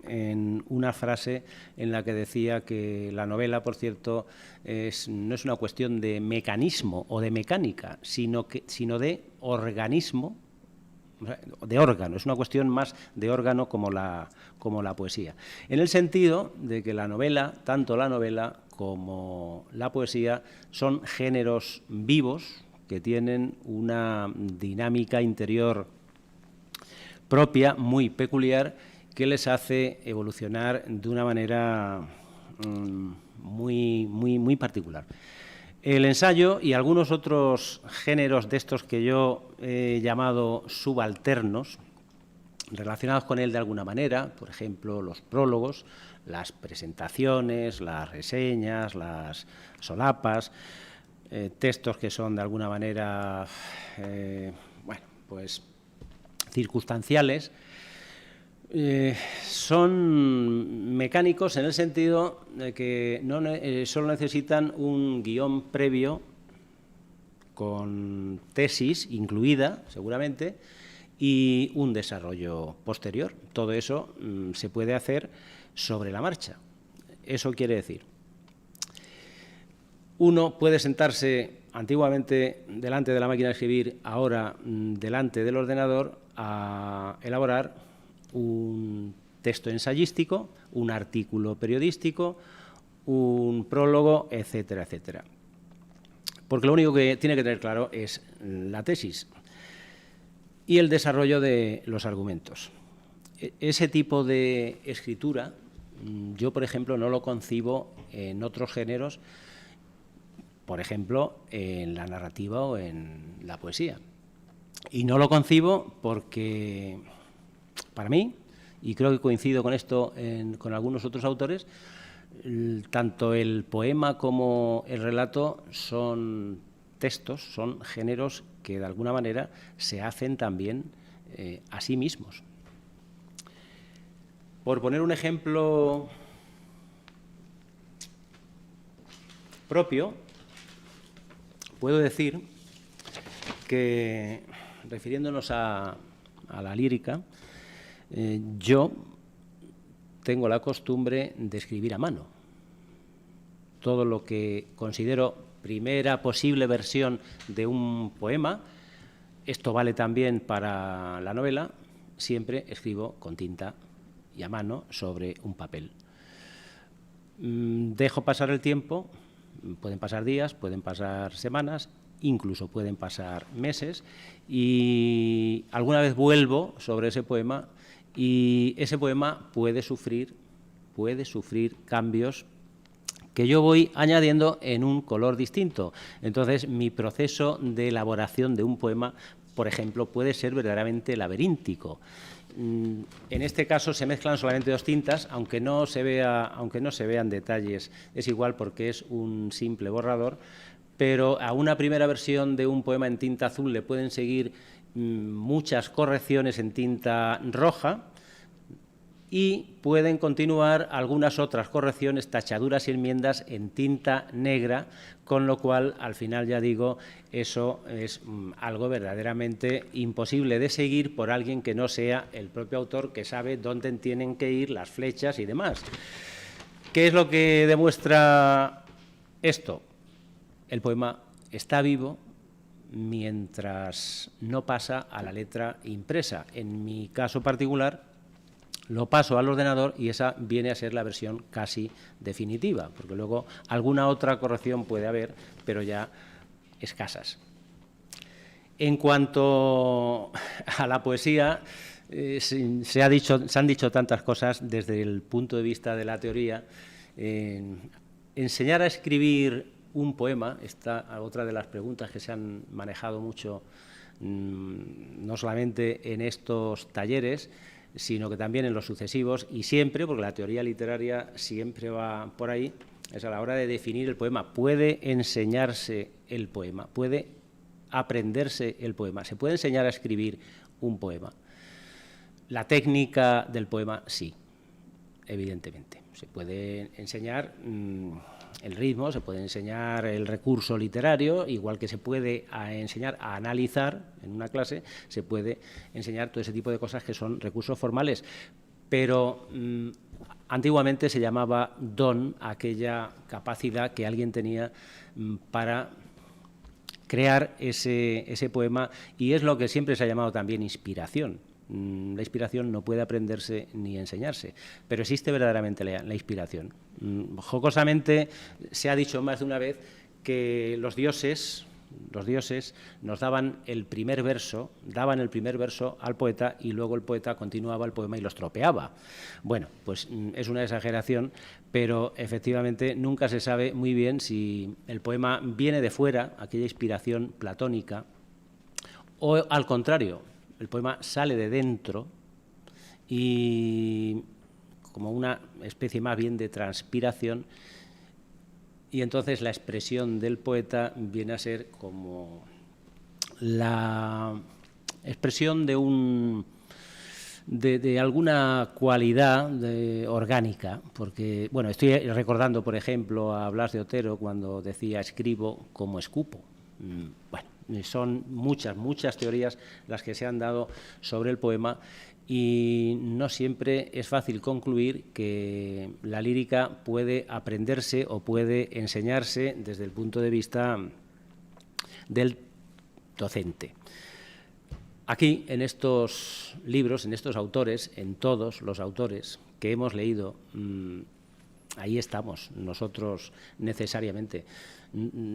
en una frase en la que decía que la novela, por cierto, no es una cuestión de mecanismo o de mecánica, sino de organismo, de órgano, es una cuestión más de órgano como la poesía. En el sentido de que la novela, tanto la novela como la poesía, son géneros vivos que tienen una dinámica interior propia, muy peculiar, que les hace evolucionar de una manera muy particular. El ensayo y algunos otros géneros de estos que yo he llamado subalternos, relacionados con él de alguna manera, por ejemplo, los prólogos, las presentaciones, las reseñas, las solapas, textos que son de alguna manera, pues circunstanciales, son mecánicos en el sentido de que solo necesitan un guión previo con tesis incluida, seguramente, y un desarrollo posterior. Todo eso se puede hacer sobre la marcha. Eso quiere decir, uno puede sentarse antiguamente delante de la máquina de escribir, ahora delante del ordenador, a elaborar un texto ensayístico, un artículo periodístico, un prólogo, etcétera, etcétera. Porque lo único que tiene que tener claro es la tesis y el desarrollo de los argumentos. Ese tipo de escritura, yo, por ejemplo, no lo concibo en otros géneros, por ejemplo, en la narrativa o en la poesía. Y no lo concibo porque, para mí, y creo que coincido con esto con algunos otros autores, tanto el poema como el relato son textos, son géneros que de alguna manera se hacen también a sí mismos. Por poner un ejemplo propio, puedo decir que, refiriéndonos a la lírica, yo tengo la costumbre de escribir a mano. Todo lo que considero primera posible versión de un poema, esto vale también para la novela, siempre escribo con tinta y a mano sobre un papel. Dejo pasar el tiempo, pueden pasar días, pueden pasar semanas, incluso pueden pasar meses, y alguna vez vuelvo sobre ese poema y ese poema puede sufrir cambios que yo voy añadiendo en un color distinto. Entonces, mi proceso de elaboración de un poema, por ejemplo, puede ser verdaderamente laberíntico. En este caso se mezclan solamente dos tintas, aunque no se vean detalles, es igual porque es un simple borrador, pero a una primera versión de un poema en tinta azul le pueden seguir muchas correcciones en tinta roja y pueden continuar algunas otras correcciones, tachaduras y enmiendas en tinta negra, con lo cual, al final, ya digo, eso es algo verdaderamente imposible de seguir por alguien que no sea el propio autor, que sabe dónde tienen que ir las flechas y demás. ¿Qué es lo que demuestra esto? El poema está vivo mientras no pasa a la letra impresa. En mi caso particular, lo paso al ordenador y esa viene a ser la versión casi definitiva, porque luego alguna otra corrección puede haber, pero ya escasas. En cuanto a la poesía, se han dicho tantas cosas desde el punto de vista de la teoría. Enseñar a escribir un poema, esta otra de las preguntas que se han manejado mucho, no solamente en estos talleres, sino que también en los sucesivos, y siempre, porque la teoría literaria siempre va por ahí, es a la hora de definir el poema. Puede enseñarse el poema, puede aprenderse el poema. Se puede enseñar a escribir un poema. La técnica del poema, sí, evidentemente. Se puede enseñar el ritmo, se puede enseñar el recurso literario, igual que se puede enseñar a analizar en una clase, se puede enseñar todo ese tipo de cosas que son recursos formales. Pero antiguamente se llamaba don aquella capacidad que alguien tenía para crear ese poema, y es lo que siempre se ha llamado también inspiración. La inspiración no puede aprenderse ni enseñarse, pero existe verdaderamente la inspiración. Jocosamente se ha dicho más de una vez que los dioses nos daban el primer verso al poeta, y luego el poeta continuaba el poema y lo estropeaba. Bueno, pues es una exageración, pero efectivamente nunca se sabe muy bien si el poema viene de fuera, aquella inspiración platónica, o al contrario, el poema sale de dentro y como una especie más bien de transpiración, y entonces la expresión del poeta viene a ser como la expresión de alguna cualidad orgánica, porque, bueno, estoy recordando, por ejemplo, a Blas de Otero cuando decía escribo como escupo. Bueno, son muchas teorías las que se han dado sobre el poema, y no siempre es fácil concluir que la lírica puede aprenderse o puede enseñarse desde el punto de vista del docente. Aquí, en estos libros, en estos autores, en todos los autores que hemos leído, ahí estamos nosotros necesariamente.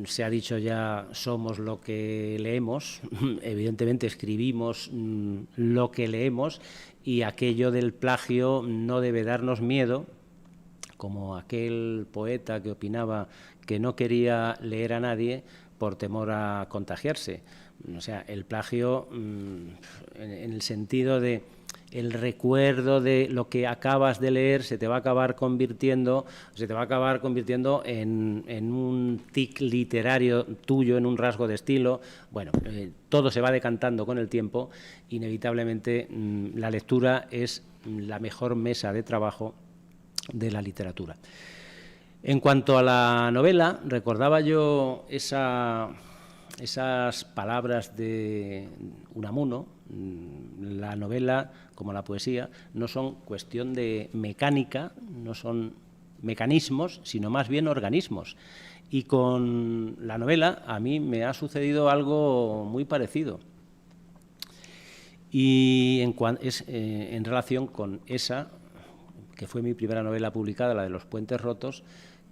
Se ha dicho ya, somos lo que leemos, evidentemente escribimos lo que leemos, y aquello del plagio no debe darnos miedo, como aquel poeta que opinaba que no quería leer a nadie por temor a contagiarse. O sea, el plagio en el sentido de el recuerdo de lo que acabas de leer se te va a acabar convirtiendo en un tic literario tuyo, en un rasgo de estilo. Bueno, todo se va decantando con el tiempo. Inevitablemente la lectura es la mejor mesa de trabajo de la literatura. En cuanto a la novela, recordaba yo esas palabras de Unamuno. La novela, como la poesía, no son cuestión de mecánica, no son mecanismos, sino más bien organismos. Y con la novela a mí me ha sucedido algo muy parecido. Y en relación con esa, que fue mi primera novela publicada, la de Los puentes rotos,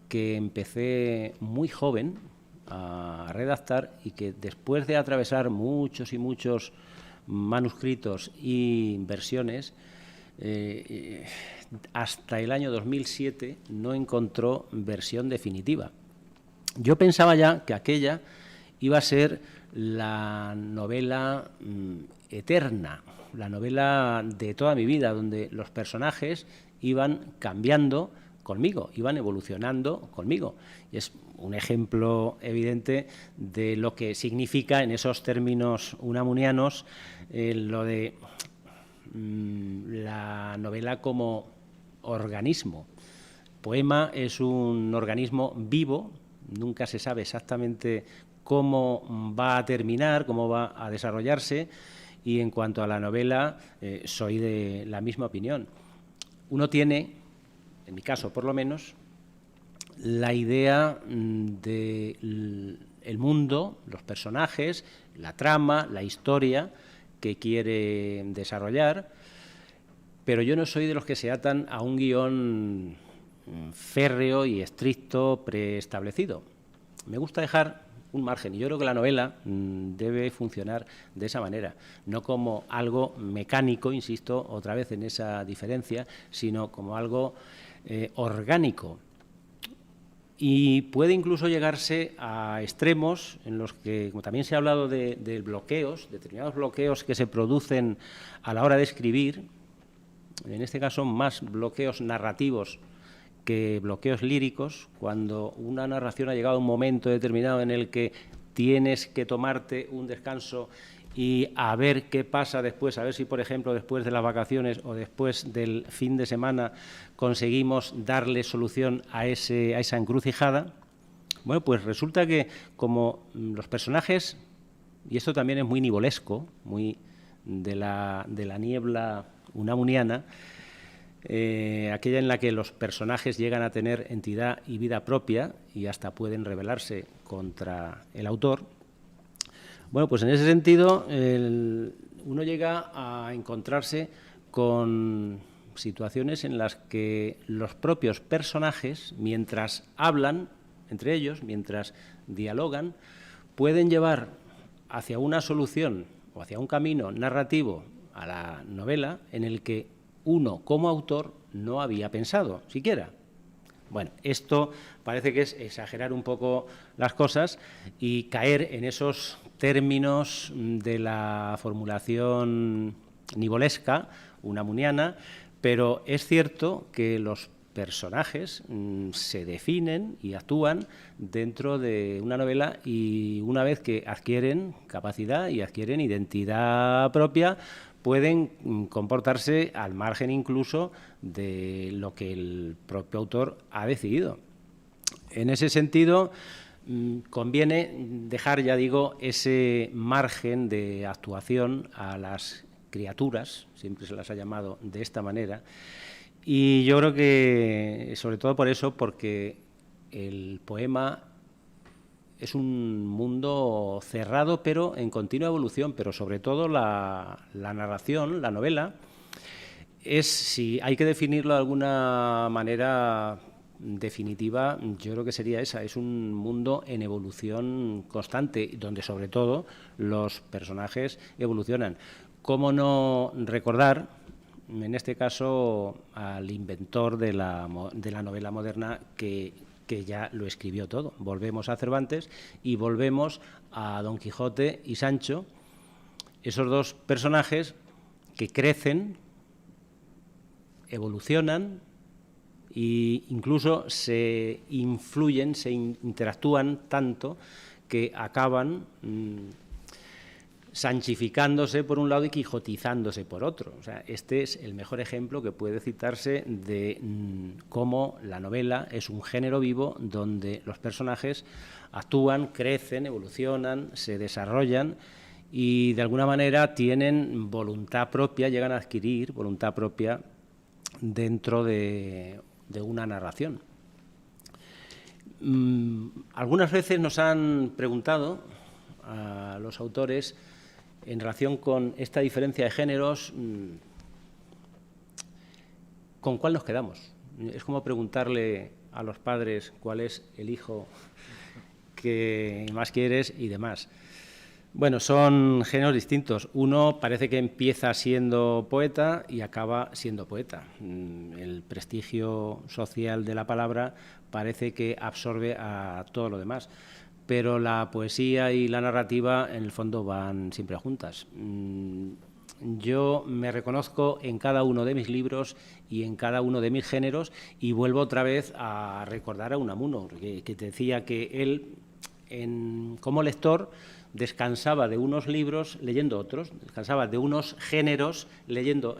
que empecé muy joven a redactar, y que después de atravesar muchos y muchos manuscritos y versiones, hasta el año 2007 no encontró versión definitiva. Yo pensaba ya que aquella iba a ser la novela eterna, la novela de toda mi vida, donde los personajes iban cambiando conmigo, iban evolucionando conmigo. Y es un ejemplo evidente de lo que significa, en esos términos unamunianos, lo de la novela como organismo. Poema es un organismo vivo, nunca se sabe exactamente cómo va a terminar, cómo va a desarrollarse, y en cuanto a la novela, soy de la misma opinión. Uno tiene, en mi caso por lo menos, la idea del mundo, los personajes, la trama, la historia que quiere desarrollar, pero yo no soy de los que se atan a un guión férreo y estricto preestablecido. Me gusta dejar un margen, y yo creo que la novela debe funcionar de esa manera, no como algo mecánico, insisto otra vez en esa diferencia, sino como algo orgánico. Y puede incluso llegarse a extremos en los que, como también se ha hablado de bloqueos, determinados bloqueos que se producen a la hora de escribir, en este caso más bloqueos narrativos que bloqueos líricos, cuando una narración ha llegado a un momento determinado en el que tienes que tomarte un descanso y a ver qué pasa después, a ver si, por ejemplo, después de las vacaciones o después del fin de semana conseguimos darle solución a esa encrucijada. Bueno, pues resulta que como los personajes, y esto también es muy nivolesco, muy de la niebla unamuniana, aquella en la que los personajes llegan a tener entidad y vida propia y hasta pueden rebelarse contra el autor. Bueno, pues en ese sentido uno llega a encontrarse con situaciones en las que los propios personajes, mientras hablan entre ellos, mientras dialogan, pueden llevar hacia una solución o hacia un camino narrativo a la novela en el que uno, como autor, no había pensado siquiera. Bueno, esto parece que es exagerar un poco las cosas y caer en esos términos de la formulación nivolesca, unamuniana, pero es cierto que los personajes se definen y actúan dentro de una novela y una vez que adquieren capacidad y adquieren identidad propia, pueden comportarse al margen incluso de lo que el propio autor ha decidido. En ese sentido, conviene dejar, ya digo, ese margen de actuación a las criaturas, siempre se las ha llamado de esta manera, y yo creo que, sobre todo por eso, porque el poema es un mundo cerrado, pero en continua evolución, pero sobre todo la narración, la novela, es, si hay que definirlo de alguna manera definitiva, yo creo que sería esa, es un mundo en evolución constante, donde sobre todo los personajes evolucionan. ¿Cómo no recordar, en este caso, al inventor de la novela moderna que ya lo escribió todo? Volvemos a Cervantes y volvemos a Don Quijote y Sancho, esos dos personajes que crecen, evolucionan e incluso se influyen, se interactúan tanto que acaban sanchificándose por un lado y quijotizándose por otro. O sea, este es el mejor ejemplo que puede citarse de cómo la novela es un género vivo donde los personajes actúan, crecen, evolucionan, se desarrollan y de alguna manera tienen voluntad propia, llegan a adquirir voluntad propia dentro de una narración. Algunas veces nos han preguntado a los autores en relación con esta diferencia de géneros, ¿con cuál nos quedamos? Es como preguntarle a los padres cuál es el hijo que más quieres y demás. Bueno, son géneros distintos. Uno parece que empieza siendo poeta y acaba siendo poeta. El prestigio social de la palabra parece que absorbe a todo lo demás. Pero la poesía y la narrativa, en el fondo, van siempre juntas. Yo me reconozco en cada uno de mis libros y en cada uno de mis géneros y vuelvo otra vez a recordar a Unamuno, que te decía que él, como lector, descansaba de unos libros leyendo otros, descansaba de unos géneros leyendo,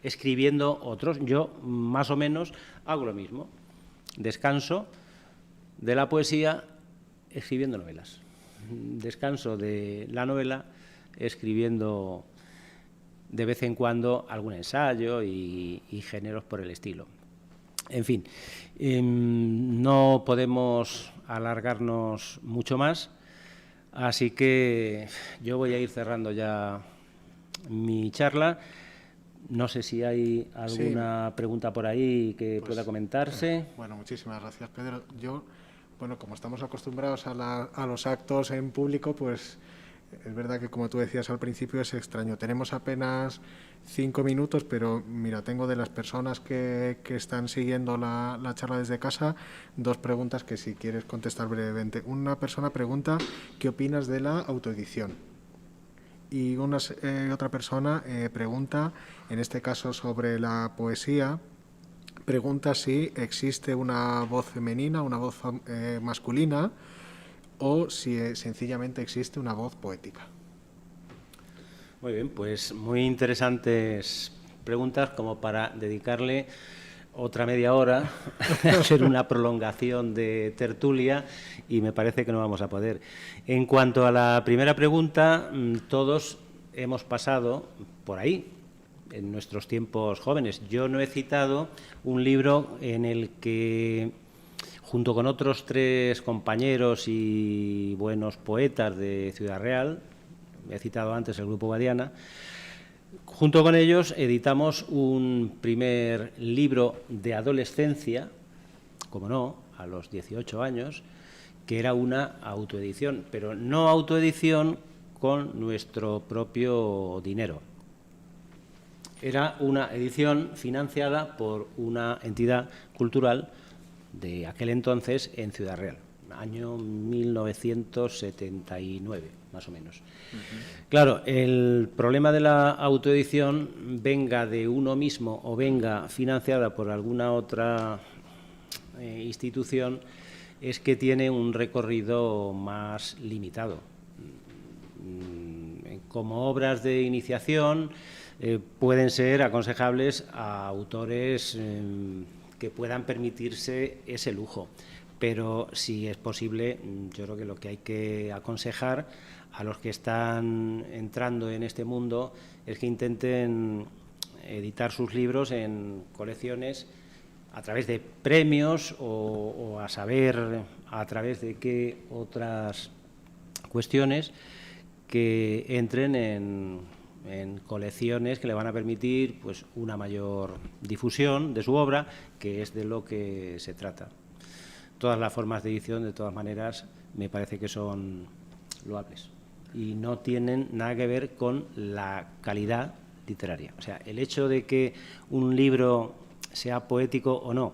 escribiendo otros. Yo, más o menos, hago lo mismo. Descanso de la poesía escribiendo novelas. Descanso de la novela escribiendo de vez en cuando algún ensayo y géneros por el estilo. En fin, no podemos alargarnos mucho más, así que yo voy a ir cerrando ya mi charla. No sé si hay alguna pregunta por ahí que pueda comentarse. Bueno, muchísimas gracias, Pedro. Yo, bueno, como estamos acostumbrados a los actos en público, pues es verdad que, como tú decías al principio, es extraño. Tenemos apenas 5 minutos, pero mira, tengo de las personas que están siguiendo la charla desde casa 2 preguntas que si quieres contestar brevemente. Una persona pregunta ¿qué opinas de la autoedición? Y otra persona pregunta, en este caso sobre la poesía, pregunta si existe una voz femenina, una voz masculina, o si sencillamente existe una voz poética. Muy bien, pues muy interesantes preguntas como para dedicarle otra media hora a hacer una prolongación de tertulia y me parece que no vamos a poder. En cuanto a la primera pregunta, todos hemos pasado por ahí en nuestros tiempos jóvenes. Yo no he citado un libro en el que, junto con otros 3 compañeros y buenos poetas de Ciudad Real, he citado antes el Grupo Guadiana, junto con ellos editamos un primer libro de adolescencia, como no, a los 18 años, que era una autoedición, pero no autoedición con nuestro propio dinero. Era una edición financiada por una entidad cultural de aquel entonces en Ciudad Real, año 1979. Más o menos. Claro, el problema de la autoedición, venga de uno mismo o venga financiada por alguna otra institución, es que tiene un recorrido más limitado. Como obras de iniciación pueden ser aconsejables a autores que puedan permitirse ese lujo. Pero si es posible, yo creo que lo que hay que aconsejar a los que están entrando en este mundo es que intenten editar sus libros en colecciones a través de premios o a saber a través de qué otras cuestiones que entren en colecciones que le van a permitir pues una mayor difusión de su obra, que es de lo que se trata. Todas las formas de edición, de todas maneras, me parece que son loables y no tienen nada que ver con la calidad literaria. O sea, el hecho de que un libro sea poético o no,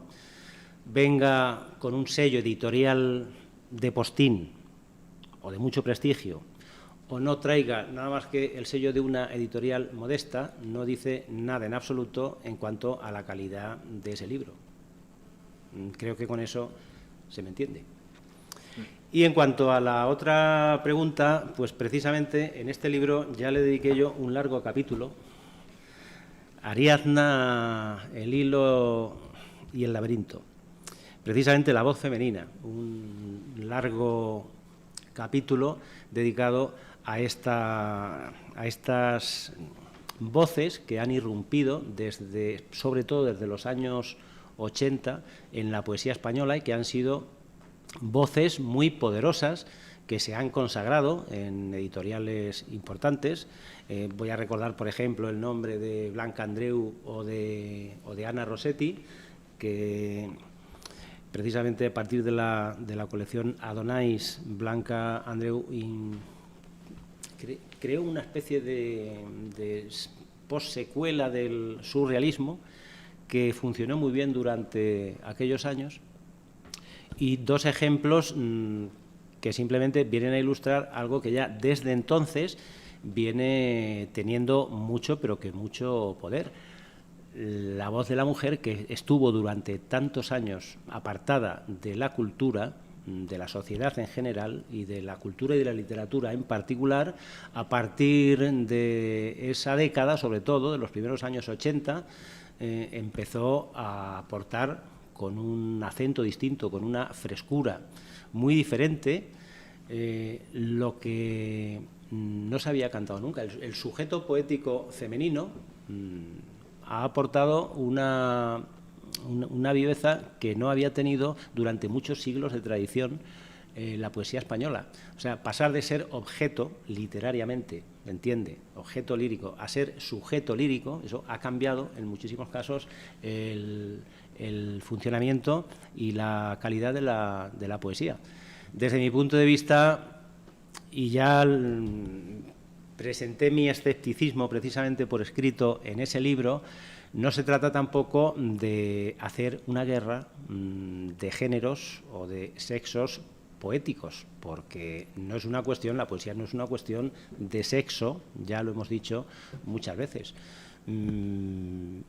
venga con un sello editorial de postín o de mucho prestigio, o no traiga nada más que el sello de una editorial modesta, no dice nada en absoluto en cuanto a la calidad de ese libro. Creo que con eso se me entiende. Y en cuanto a la otra pregunta, pues precisamente en este libro ya le dediqué yo un largo capítulo, Ariadna, el hilo y el laberinto. Precisamente la voz femenina, un largo capítulo dedicado a estas voces que han irrumpido sobre todo desde los años 80 en la poesía española y que han sido voces muy poderosas que se han consagrado en editoriales importantes. Voy a recordar, por ejemplo, el nombre de Blanca Andreu o de Ana Rossetti, que precisamente a partir de la colección Adonais, Blanca Andreu creó una especie de postsecuela del surrealismo que funcionó muy bien durante aquellos años. Y 2 ejemplos que simplemente vienen a ilustrar algo que ya desde entonces viene teniendo mucho, pero que mucho poder. La voz de la mujer, que estuvo durante tantos años apartada de la cultura, de la sociedad en general y de la cultura y de la literatura en particular, a partir de esa década, sobre todo de los primeros años 80, empezó a aportar con un acento distinto, con una frescura muy diferente, lo que no se había cantado nunca. El sujeto poético femenino ha aportado una viveza que no había tenido durante muchos siglos de tradición la poesía española. O sea, pasar de ser objeto literariamente, ¿me entiende?, objeto lírico, a ser sujeto lírico, eso ha cambiado en muchísimos casos el funcionamiento y la calidad de la poesía. Desde mi punto de vista, y ya presenté mi escepticismo precisamente por escrito en ese libro, no se trata tampoco de hacer una guerra de géneros o de sexos poéticos, porque no es una cuestión, la poesía no es una cuestión de sexo, ya lo hemos dicho muchas veces.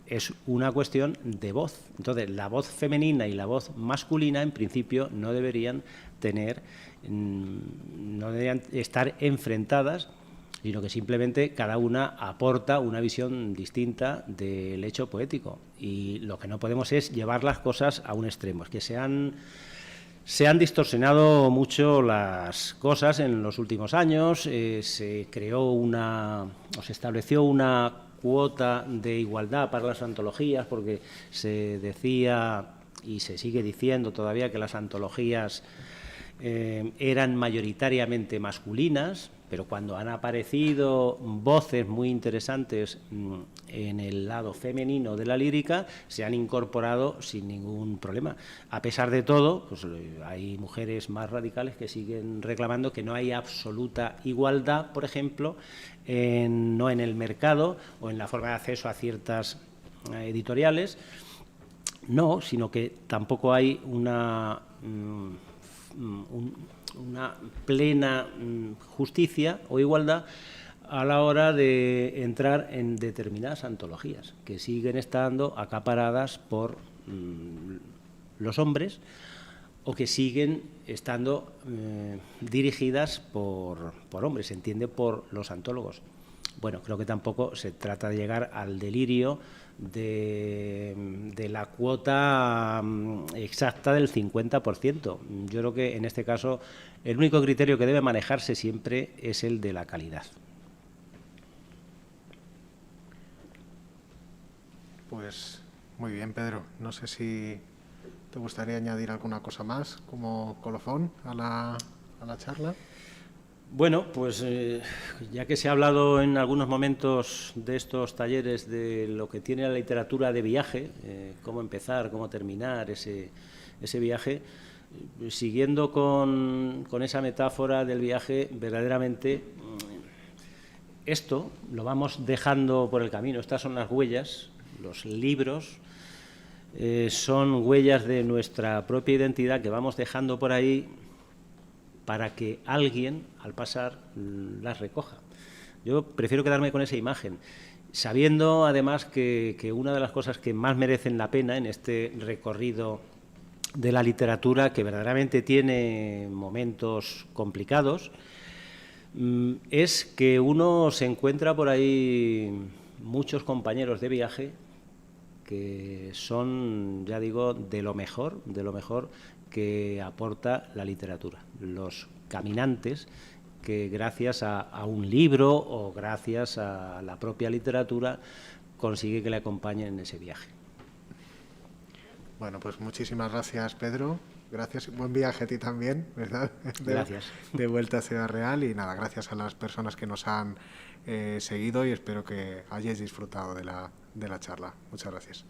Es una cuestión de voz. Entonces, la voz femenina y la voz masculina, en principio, no deberían tener, no deberían estar enfrentadas, sino que simplemente cada una aporta una visión distinta del hecho poético. Y lo que no podemos es llevar las cosas a un extremo. Es que se han distorsionado mucho las cosas en los últimos años. Se estableció una cuota de igualdad para las antologías, porque se decía y se sigue diciendo todavía que las antologías eran mayoritariamente masculinas, pero cuando han aparecido voces muy interesantes en el lado femenino de la lírica, se han incorporado sin ningún problema. A pesar de todo, pues hay mujeres más radicales que siguen reclamando que no hay absoluta igualdad, por ejemplo, no en el mercado o en la forma de acceso a ciertas editoriales, no, sino que tampoco hay una plena justicia o igualdad a la hora de entrar en determinadas antologías, que siguen estando acaparadas por los hombres o que siguen estando dirigidas por hombres, se entiende por los antólogos. Bueno, creo que tampoco se trata de llegar al delirio de la cuota exacta del 50%. Yo creo que en este caso el único criterio que debe manejarse siempre es el de la calidad. Pues muy bien, Pedro. No sé si te gustaría añadir alguna cosa más como colofón a la charla. Bueno, pues ya que se ha hablado en algunos momentos de estos talleres de lo que tiene la literatura de viaje, cómo empezar, cómo terminar ese viaje, siguiendo con esa metáfora del viaje, verdaderamente esto lo vamos dejando por el camino. Estas son las huellas, los libros, son huellas de nuestra propia identidad que vamos dejando por ahí para que alguien, al pasar, las recoja. Yo prefiero quedarme con esa imagen, sabiendo además que una de las cosas que más merecen la pena en este recorrido de la literatura, que verdaderamente tiene momentos complicados, es que uno se encuentra por ahí muchos compañeros de viaje que son, ya digo, de lo mejor que aporta la literatura. Los caminantes que gracias a un libro o gracias a la propia literatura consigue que le acompañen en ese viaje. Bueno, pues muchísimas gracias, Pedro. Gracias, buen viaje a ti también, ¿verdad? Gracias. De vuelta a Ciudad Real y nada, gracias a las personas que nos han seguido y espero que hayáis disfrutado de la charla. Muchas gracias.